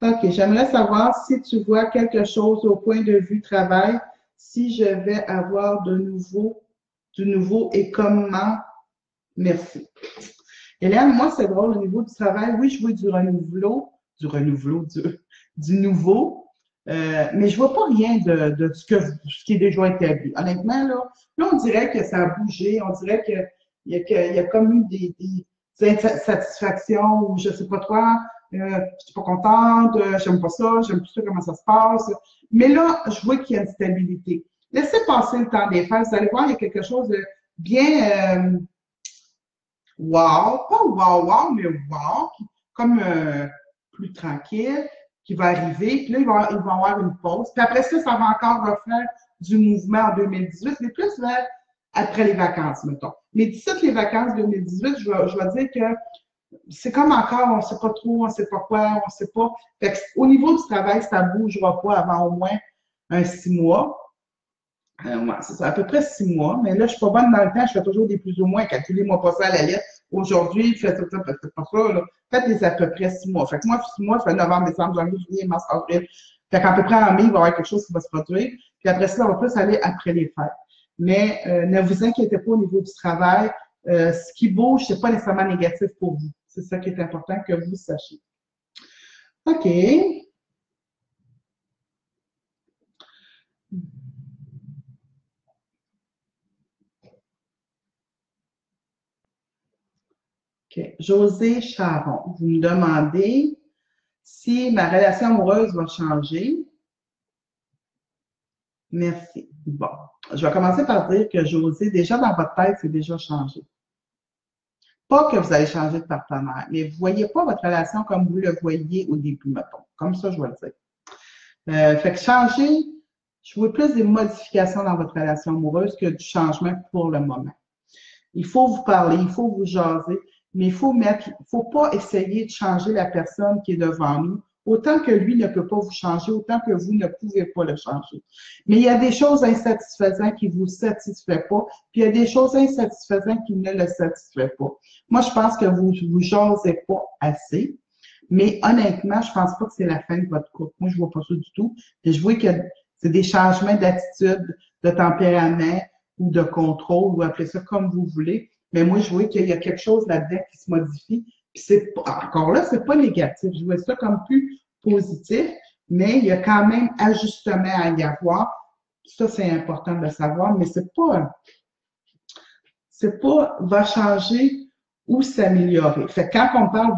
OK, j'aimerais savoir si tu vois quelque chose au point de vue travail, si je vais avoir du nouveau et comment. Merci. Hélène, moi, c'est drôle, au niveau du travail, oui, je vois du nouveau, mais je vois pas rien de ce qui est déjà établi. Honnêtement, là, on dirait que ça a bougé, on dirait qu'il y a comme eu des insatisfactions ou je sais pas quoi, je suis pas contente, j'aime pas ça, j'aime plus ça comment ça se passe. Mais là, je vois qu'il y a une stabilité. Laissez passer le temps des fêtes, vous allez voir, il y a quelque chose de bien wow, pas wow, mais wow, comme plus tranquille, qui va arriver. Puis là, il va avoir une pause. Puis après ça, ça va encore refaire du mouvement en 2018, mais plus vers après les vacances, mettons. Mais d'ici les vacances 2018, je vais dire que c'est comme encore, on ne sait pas trop, on ne sait pas quoi, on ne sait pas. Fait que, au niveau du travail, ça ne bougera pas avant au moins un 6 mois. Ouais, c'est ça, à peu près 6 mois. Mais là, je ne suis pas bonne dans le temps, je fais toujours des plus ou moins. Calculez-moi pas ça à la lettre. Aujourd'hui, faites ça, faites pas ça. Là. Faites des à peu près 6 mois. Fait que moi, 6 mois, je fais novembre, décembre, janvier, juillet, mars, avril. Fait qu'à peu près en mai, il va y avoir quelque chose qui va se produire. Puis après ça, on va plus aller après les fêtes. Mais ne vous inquiétez pas au niveau du travail. Ce qui bouge, c'est pas nécessairement négatif pour vous. C'est ça qui est important que vous sachiez. OK. OK. José Charon, vous me demandez si ma relation amoureuse va changer. Merci. Bon, je vais commencer par dire que José, déjà dans votre tête, c'est déjà changé. Pas que vous allez changer de partenaire, mais vous ne voyez pas votre relation comme vous le voyiez au début, mettons. Comme ça, je vais le dire. Fait que changer, je vois plus des modifications dans votre relation amoureuse que du changement pour le moment. Il faut vous parler, il faut vous jaser, mais il faut pas essayer de changer la personne qui est devant nous. Autant que lui ne peut pas vous changer, autant que vous ne pouvez pas le changer. Mais il y a des choses insatisfaisantes qui ne vous satisfait pas, puis il y a des choses insatisfaisantes qui ne le satisfait pas. Moi, je pense que vous jasez pas assez, mais honnêtement, je pense pas que c'est la fin de votre couple. Moi, je vois pas ça du tout. Et je vois que c'est des changements d'attitude, de tempérament, ou de contrôle, ou appelez ça comme vous voulez. Mais moi, je vois qu'il y a quelque chose là-dedans qui se modifie. Puis c'est encore là, c'est pas négatif. Je vois ça comme plus positif, mais il y a quand même ajustement à y avoir. Ça, c'est important de le savoir, mais c'est pas va changer ou s'améliorer. Fait que quand on parle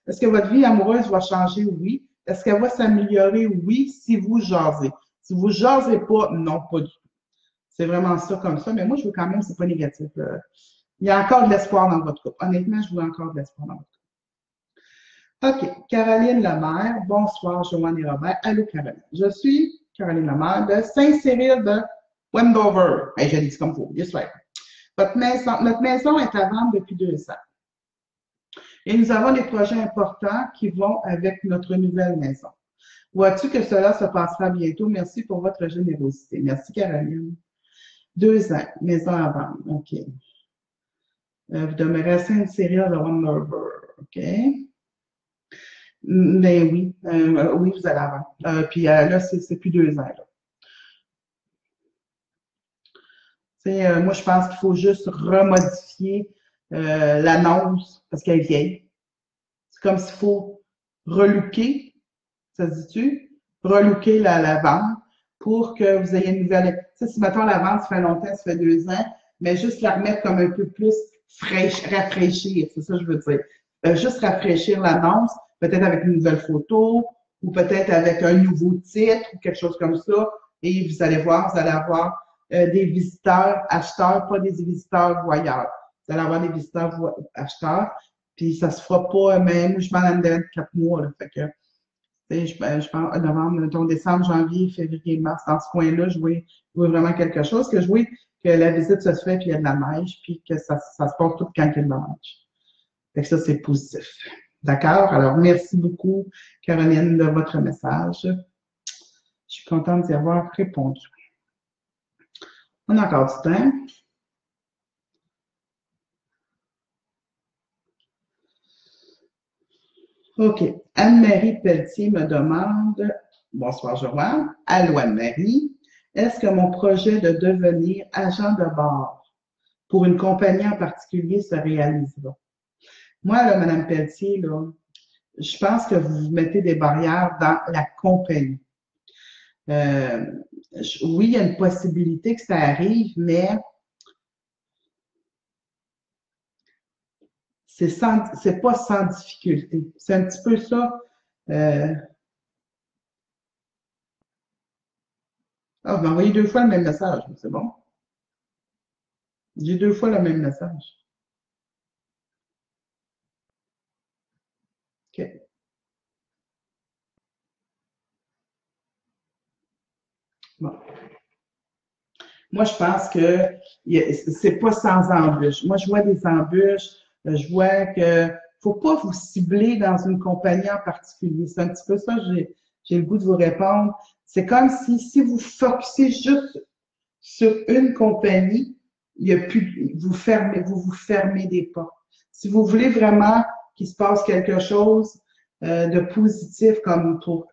est-ce que votre vie amoureuse va changer? Oui. Est-ce qu'elle va s'améliorer? Oui, si vous jasez. Si vous jasez pas, non, pas du tout. C'est vraiment ça comme ça. Mais moi, je veux quand même, c'est pas négatif. Il y a encore de l'espoir dans votre couple. Honnêtement, je vois encore de l'espoir dans votre couple. OK. Caroline Lemaire. Bonsoir, Joanne et Robert. Allô, Caroline. Je suis Caroline Lemaire de Saint-Cyril de Wendover. Hey, je l'ai dit comme vous. Yes, right. Notre maison est à vendre depuis 2 ans. Et nous avons des projets importants qui vont avec notre nouvelle maison. Vois-tu que cela se passera bientôt? Merci pour votre générosité. Merci, Caroline. 2 ans, maison à vendre. OK. Vous demeurez à Saint-Cyril de Wendover. OK. Mais oui, oui, vous allez avant. Puis là, c'est plus 2 ans. Là. Moi, je pense qu'il faut juste remodifier l'annonce parce qu'elle est vieille. C'est comme s'il faut relooker, ça se dit-tu? Relooker la vente pour que vous ayez une nouvelle. Si mettons la vente, ça fait longtemps, ça fait 2 ans, mais juste la remettre comme un peu plus fraîche, rafraîchir, c'est ça que je veux dire. Juste rafraîchir l'annonce, peut-être avec une nouvelle photo ou peut-être avec un nouveau titre ou quelque chose comme ça. Et vous allez voir, vous allez avoir des visiteurs acheteurs, pas des visiteurs voyeurs. Vous allez avoir des visiteurs acheteurs, puis ça se fera pas, même je m'en ai de 4 mois, là, fait que, je pense, novembre, donc décembre, janvier, février, mars, dans ce coin-là, je vois vraiment quelque chose, que je vois que la visite se fait, puis il y a de la neige, puis que ça se passe tout quand il y a de la neige. Fait que ça, c'est positif. D'accord? Alors, merci beaucoup, Caroline, de votre message. Je suis contente d'y avoir répondu. On a encore du temps. OK. Anne-Marie Pelletier me demande, bonsoir Joanne, allô Anne-Marie, est-ce que mon projet de devenir agent de bord pour une compagnie en particulier se réalisera? Moi, là, Mme Pelletier, là, je pense que vous mettez des barrières dans la compagnie. Oui, il y a une possibilité que ça arrive, mais c'est pas sans difficulté. C'est un petit peu ça. Ah, vous m'envoyez 2 fois le même message, c'est bon? J'ai 2 fois le même message. OK. Bon. Moi, je pense que c'est pas sans embûches. Moi, je vois des embûches. Je vois que faut pas vous cibler dans une compagnie en particulier. C'est un petit peu ça, j'ai le goût de vous répondre. C'est comme si vous focussez juste sur une compagnie, il y a plus, vous vous fermez des portes. Si vous voulez vraiment qu'il se passe quelque chose de positif comme pour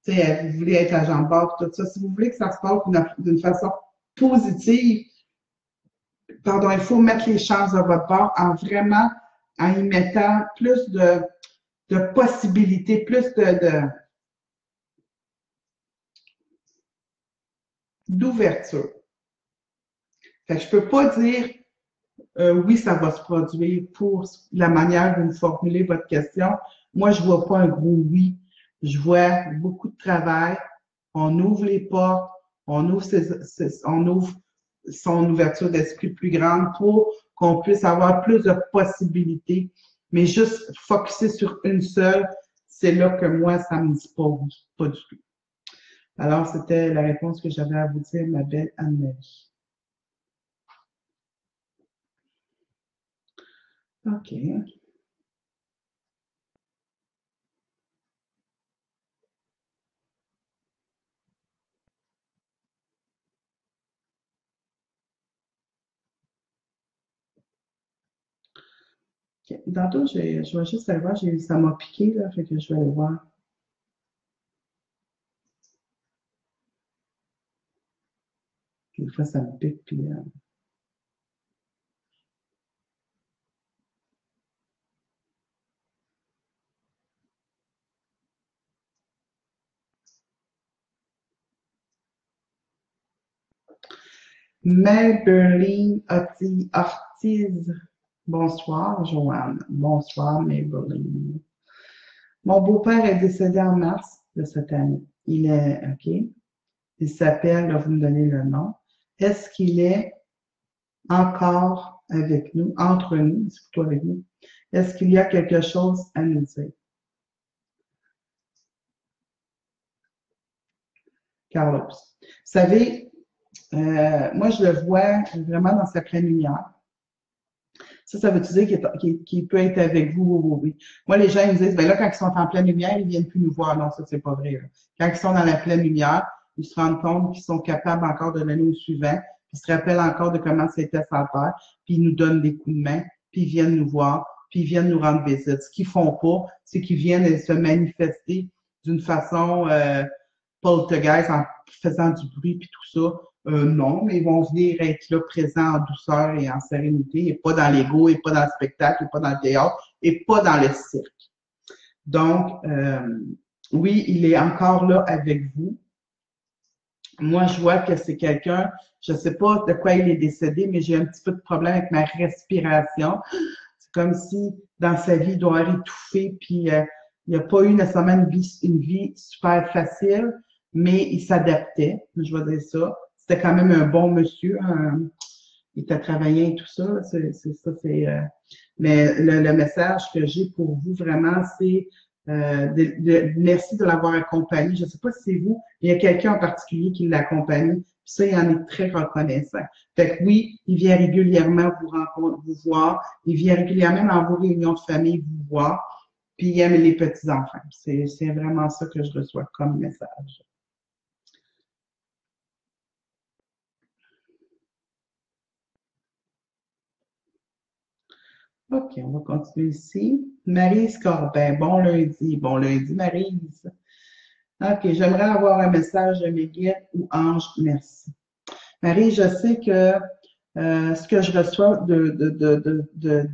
vous voulez être agent de bord, tout ça. Si vous voulez que ça se passe d'une façon positive, pardon, il faut mettre les chances de votre part en vraiment, en y mettant plus de possibilités, plus d'ouverture. Fait que je peux pas dire oui, ça va se produire pour la manière dont vous formulez votre question. Moi, je vois pas un gros oui. Je vois beaucoup de travail. On ouvre les portes, on ouvre son ouverture d'esprit plus grande pour qu'on puisse avoir plus de possibilités. Mais juste focusser sur une seule, c'est là que moi, ça me dit pas oui, pas du tout. Alors, c'était la réponse que j'avais à vous dire, ma belle Anne-Marie. OK. OK. Tantôt, je vais juste aller voir, ça m'a piqué, là, fait que je vais aller voir. Des fois, ça me pique, puis Maybelline Ortiz. Bonsoir, Joanne. Bonsoir, Maybelline. Mon beau-père est décédé en mars de cette année. Il est, OK. Il s'appelle, là, vous me donnez le nom. Est-ce qu'il est encore avec nous, entre nous, c'est plutôt avec nous? Est-ce qu'il y a quelque chose à nous dire? Carlos. Vous savez, moi, je le vois vraiment dans sa pleine lumière. Ça veut dire qu'il peut être avec vous, oui, oui, oui. Moi, les gens, ils me disent, ben là, quand ils sont en pleine lumière, ils viennent plus nous voir. Non, ça, c'est pas vrai, là. Quand ils sont dans la pleine lumière, ils se rendent compte qu'ils sont capables encore de donner au suivant, puis ils se rappellent encore de comment c'était sa terre, puis ils nous donnent des coups de main, puis ils viennent nous voir, puis ils viennent nous rendre visite. Ce qu'ils font pas, c'est qu'ils viennent se manifester d'une façon poltergeist en faisant du bruit puis tout ça. Non, mais ils vont venir être là présents en douceur et en sérénité, et pas dans l'ego, et pas dans le spectacle, et pas dans le théâtre, et pas dans le cirque. Donc, oui, il est encore là avec vous. Moi, je vois que c'est quelqu'un, je ne sais pas de quoi il est décédé, mais j'ai un petit peu de problème avec ma respiration. C'est comme si dans sa vie, il doit avoir étouffé, puis il n'a pas eu nécessairement une vie super facile, mais il s'adaptait, je vais dire ça. C'était quand même un bon monsieur. Il était travaillant et tout ça. Mais le message que j'ai pour vous vraiment, c'est merci de l'avoir accompagné. Je ne sais pas si c'est vous, mais il y a quelqu'un en particulier qui l'accompagne. Puis ça, il en est très reconnaissant. Fait que oui, il vient régulièrement vous voir. Il vient régulièrement dans vos réunions de famille vous voir. Puis il aime les petits-enfants. C'est vraiment ça que je reçois comme message. OK, on va continuer ici. Maryse Corbin, bon lundi. Bon lundi, Maryse. OK, j'aimerais avoir un message de mes guides ou anges, merci. Marie, je sais que ce que je reçois de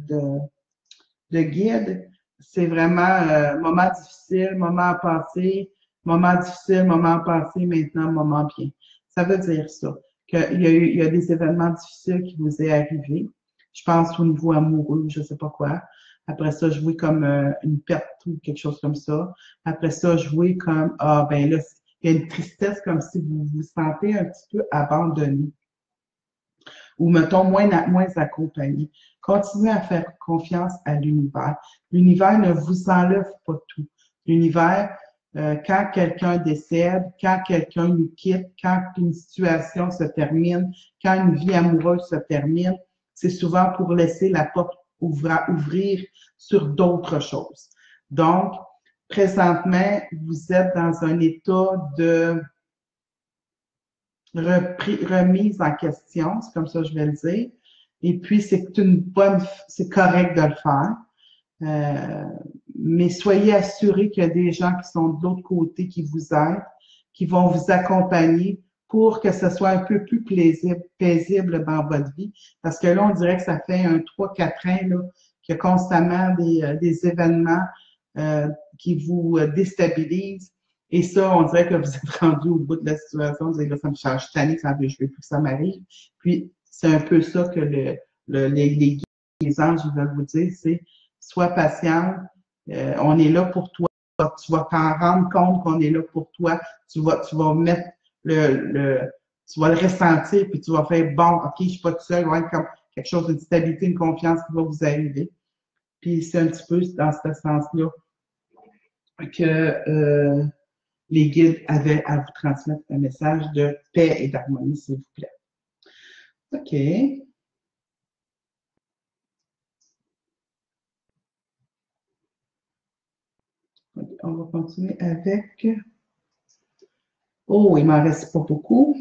guide, c'est vraiment moment difficile, moment à passer, moment difficile, moment à passer, maintenant, moment bien. Ça veut dire ça, il y a des événements difficiles qui vous est arrivé. Je pense au niveau amoureux, je sais pas quoi. Après ça, je vois comme une perte ou quelque chose comme ça. Après ça, je vois comme, ah ben là, il y a une tristesse comme si vous vous sentez un petit peu abandonné ou mettons moins accompagné. Continuez à faire confiance à l'univers. L'univers ne vous enlève pas tout. L'univers, quand quelqu'un décède, quand quelqu'un nous quitte, quand une situation se termine, quand une vie amoureuse se termine, c'est souvent pour laisser la porte ouvrir sur d'autres choses. Donc, présentement, vous êtes dans un état de remise en question, c'est comme ça que je vais le dire. Et puis, c'est correct de le faire. Mais soyez assurés qu'il y a des gens qui sont de l'autre côté, qui vous aident, qui vont vous accompagner pour que ce soit un peu plus paisible dans votre vie. Parce que là, on dirait que ça fait 3-4 ans là, qu'il y a constamment des événements qui vous déstabilisent. Et ça, on dirait que vous êtes rendu au bout de la situation. Vous dites, là, ça me change tanné, ça je veux plus que ça m'arrive. Puis, c'est un peu ça que les anges ils veulent vous dire, c'est sois patient, on est là pour toi. Tu vas t'en rendre compte qu'on est là pour toi. Tu vas mettre tu vas le ressentir, puis tu vas faire bon, OK, je suis pas tout seul, il va y avoir comme quelque chose de stabilité, une confiance qui va vous arriver. Puis c'est un petit peu dans ce sens-là que les guides avaient à vous transmettre un message de paix et d'harmonie, s'il vous plaît. OK. On va continuer avec. Oh, il m'en reste pas beaucoup.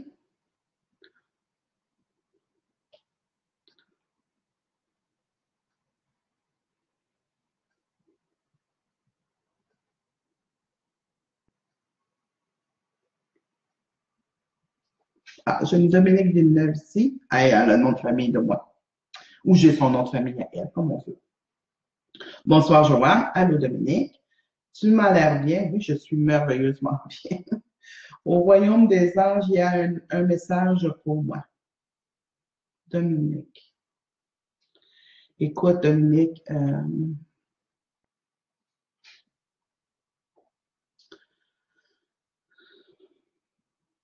Ah, j'ai une Dominique Villeneuve ici. Elle a le nom de famille de moi. Ou j'ai son nom de famille à elle, comme on veut. Bonsoir, Joanne. Allô, Dominique. Tu m'as l'air bien. Oui, je suis merveilleusement bien. Au royaume des anges, il y a un message pour moi. Dominique. Écoute, Dominique,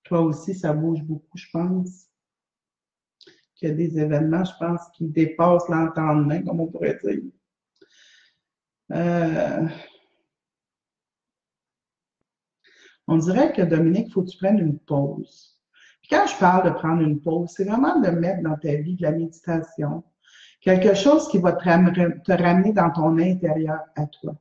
toi aussi, ça bouge beaucoup, je pense. Qu'il y a des événements, je pense, qui dépassent l'entendement, comme on pourrait dire. Euh, On dirait que, Dominique, il faut que tu prennes une pause. Puis quand je parle de prendre une pause, c'est vraiment de mettre dans ta vie de la méditation, quelque chose qui va te ramener dans ton intérieur à toi.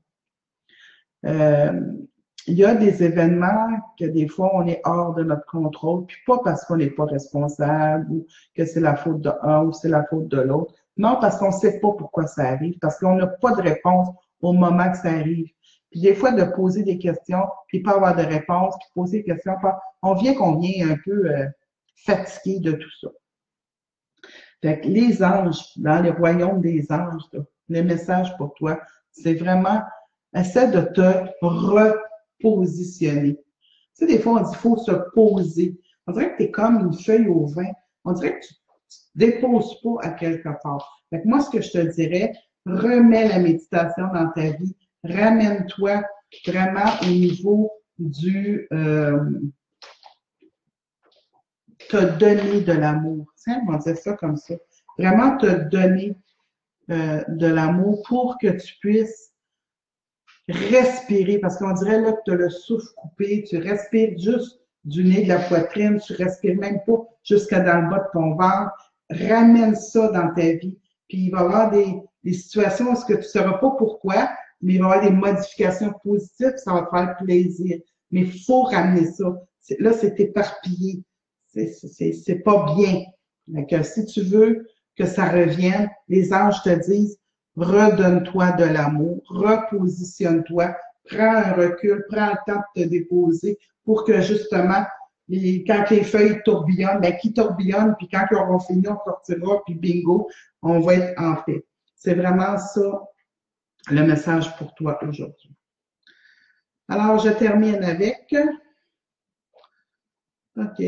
Il y a des événements que des fois, on est hors de notre contrôle, puis pas parce qu'on n'est pas responsable ou que c'est la faute de un ou c'est la faute de l'autre. Non, parce qu'on ne sait pas pourquoi ça arrive, parce qu'on n'a pas de réponse au moment que ça arrive. Puis des fois, de poser des questions, puis pas avoir de réponse, puis poser des questions, on vient un peu fatigué de tout ça. Fait que les anges, dans les royaumes des anges, là, le message pour toi, c'est vraiment, essaie de te repositionner. Tu sais, des fois, on dit qu'il faut se poser. On dirait que tu es comme une feuille au vent. On dirait que tu ne te déposes pas à quelque part. Fait que moi, ce que je te dirais, remets la méditation dans ta vie. Ramène-toi vraiment au niveau du te donner de l'amour. Tiens, on va dire ça comme ça. Vraiment te donner de l'amour pour que tu puisses respirer, parce qu'on dirait là que tu as le souffle coupé, tu respires juste du nez, de la poitrine, tu respires même pas jusqu'à dans le bas de ton ventre. Ramène ça dans ta vie. Puis il va y avoir des situations où tu ne sauras pas pourquoi, mais il va y avoir des modifications positives, ça va te faire plaisir. Mais il faut ramener ça. Là, c'est éparpillé. C'est pas bien. Donc, si tu veux que ça revienne, les anges te disent, redonne-toi de l'amour, repositionne-toi, prends un recul, prends le temps de te déposer pour que justement, quand les feuilles tourbillonnent, ben, qui tourbillonnent, puis quand ils auront fini, on sortira, puis bingo, on va être en paix. C'est vraiment ça le message pour toi aujourd'hui. Alors, je termine avec. OK.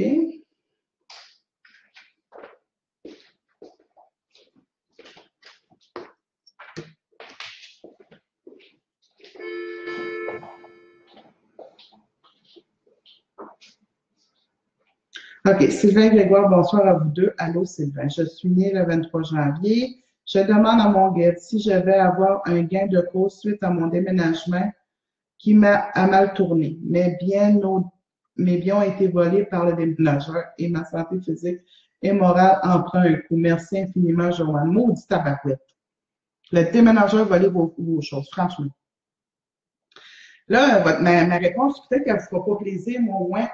OK. Sylvain Grégoire, bonsoir à vous deux. Allô, Sylvain. Je suis né le 23 janvier. Je demande à mon guide si je vais avoir un gain de cause suite à mon déménagement qui m'a mal tourné. Mes biens ont été volés par le déménageur et ma santé physique et morale en prend un coup. Merci infiniment, Joanne. Maudit tabarouette. Le déménageur a volé vos choses, franchement. Là, ma réponse, peut-être qu'elle ne vous fera pas plaisir, mais au moins,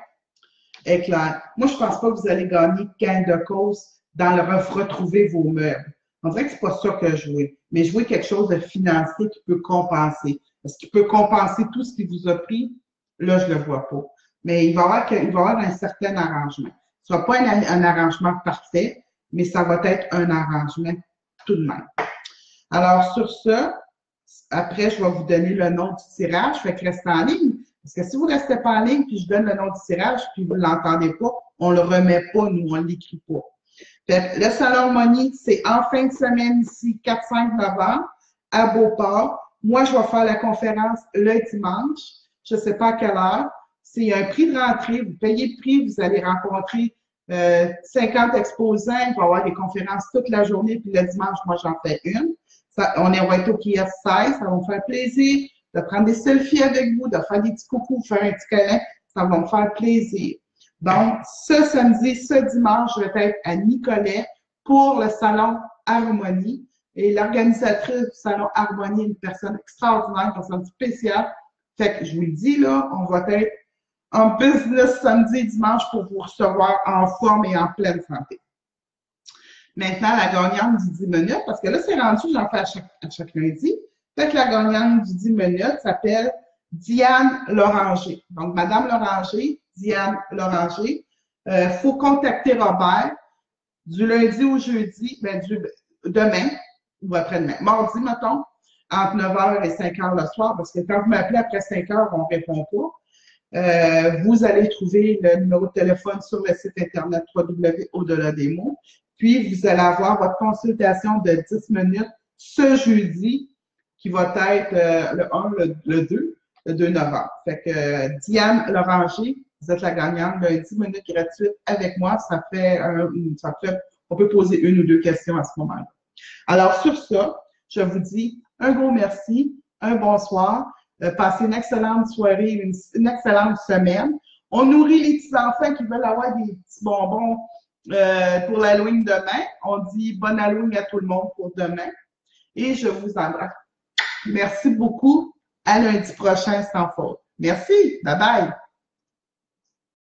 est claire. Moi, je ne pense pas que vous allez gagner gain de cause dans le retrouver vos meubles. On dirait que ce n'est pas ça que je veux. Mais je veux quelque chose de financier qui peut compenser. Est-ce qu'il peut compenser tout ce qu'il vous a pris? Là, je ne le vois pas. Mais il va y avoir un certain arrangement. Ce ne sera pas un arrangement parfait, mais ça va être un arrangement tout de même. Alors, sur ça, après, je vais vous donner le nom du tirage. Fait que restez en ligne. Parce que si vous ne restez pas en ligne, puis je donne le nom du tirage, puis vous ne l'entendez pas, on ne le remet pas, nous, on ne l'écrit pas. Fait que le Salon Harmonie, c'est en fin de semaine ici, 4-5 novembre, à Beauport. Moi, je vais faire la conférence le dimanche. Je ne sais pas à quelle heure. C'est un prix de rentrée. Vous payez le prix, vous allez rencontrer 50 exposants. Il va y avoir des conférences toute la journée, puis le dimanche, moi, j'en fais une. On va être au KS 16, ça va me faire plaisir de prendre des selfies avec vous, de faire des petits coucous, faire un petit câlin, ça va me faire plaisir. Donc, ce samedi, ce dimanche, je vais être à Nicolet pour le Salon Harmonie. Et l'organisatrice du Salon Harmonie est une personne extraordinaire, une personne spéciale. Fait que je vous le dis, là, on va être en business samedi et dimanche pour vous recevoir en forme et en pleine santé. Maintenant, la gagnante du 10 minutes, parce que là, c'est rendu, j'en fais à chaque lundi. Fait que la gagnante du 10 minutes s'appelle Diane Loranger. Donc, Madame Loranger, Diane Loranger, faut contacter Robert du lundi au jeudi, demain ou après-demain. Mardi, mettons, entre 9h et 5h le soir, parce que quand vous m'appelez après 5h, on ne répond pas. Vous allez trouver le numéro de téléphone sur le site internet www.au-delà des mots. Puis, vous allez avoir votre consultation de 10 minutes ce jeudi, qui va être le 1, le 2 novembre. Fait que Diane Loranger, vous êtes la gagnante de 10 minutes gratuites avec moi. On peut poser une ou deux questions à ce moment-là. Alors, sur ça, je vous dis un gros merci, un bonsoir. Passez une excellente soirée, une excellente semaine. On nourrit les petits-enfants qui veulent avoir des petits bonbons pour l'Halloween demain. On dit bonne Halloween à tout le monde pour demain. Et je vous embrasse. Merci beaucoup. À lundi prochain sans faute. Merci. Bye bye.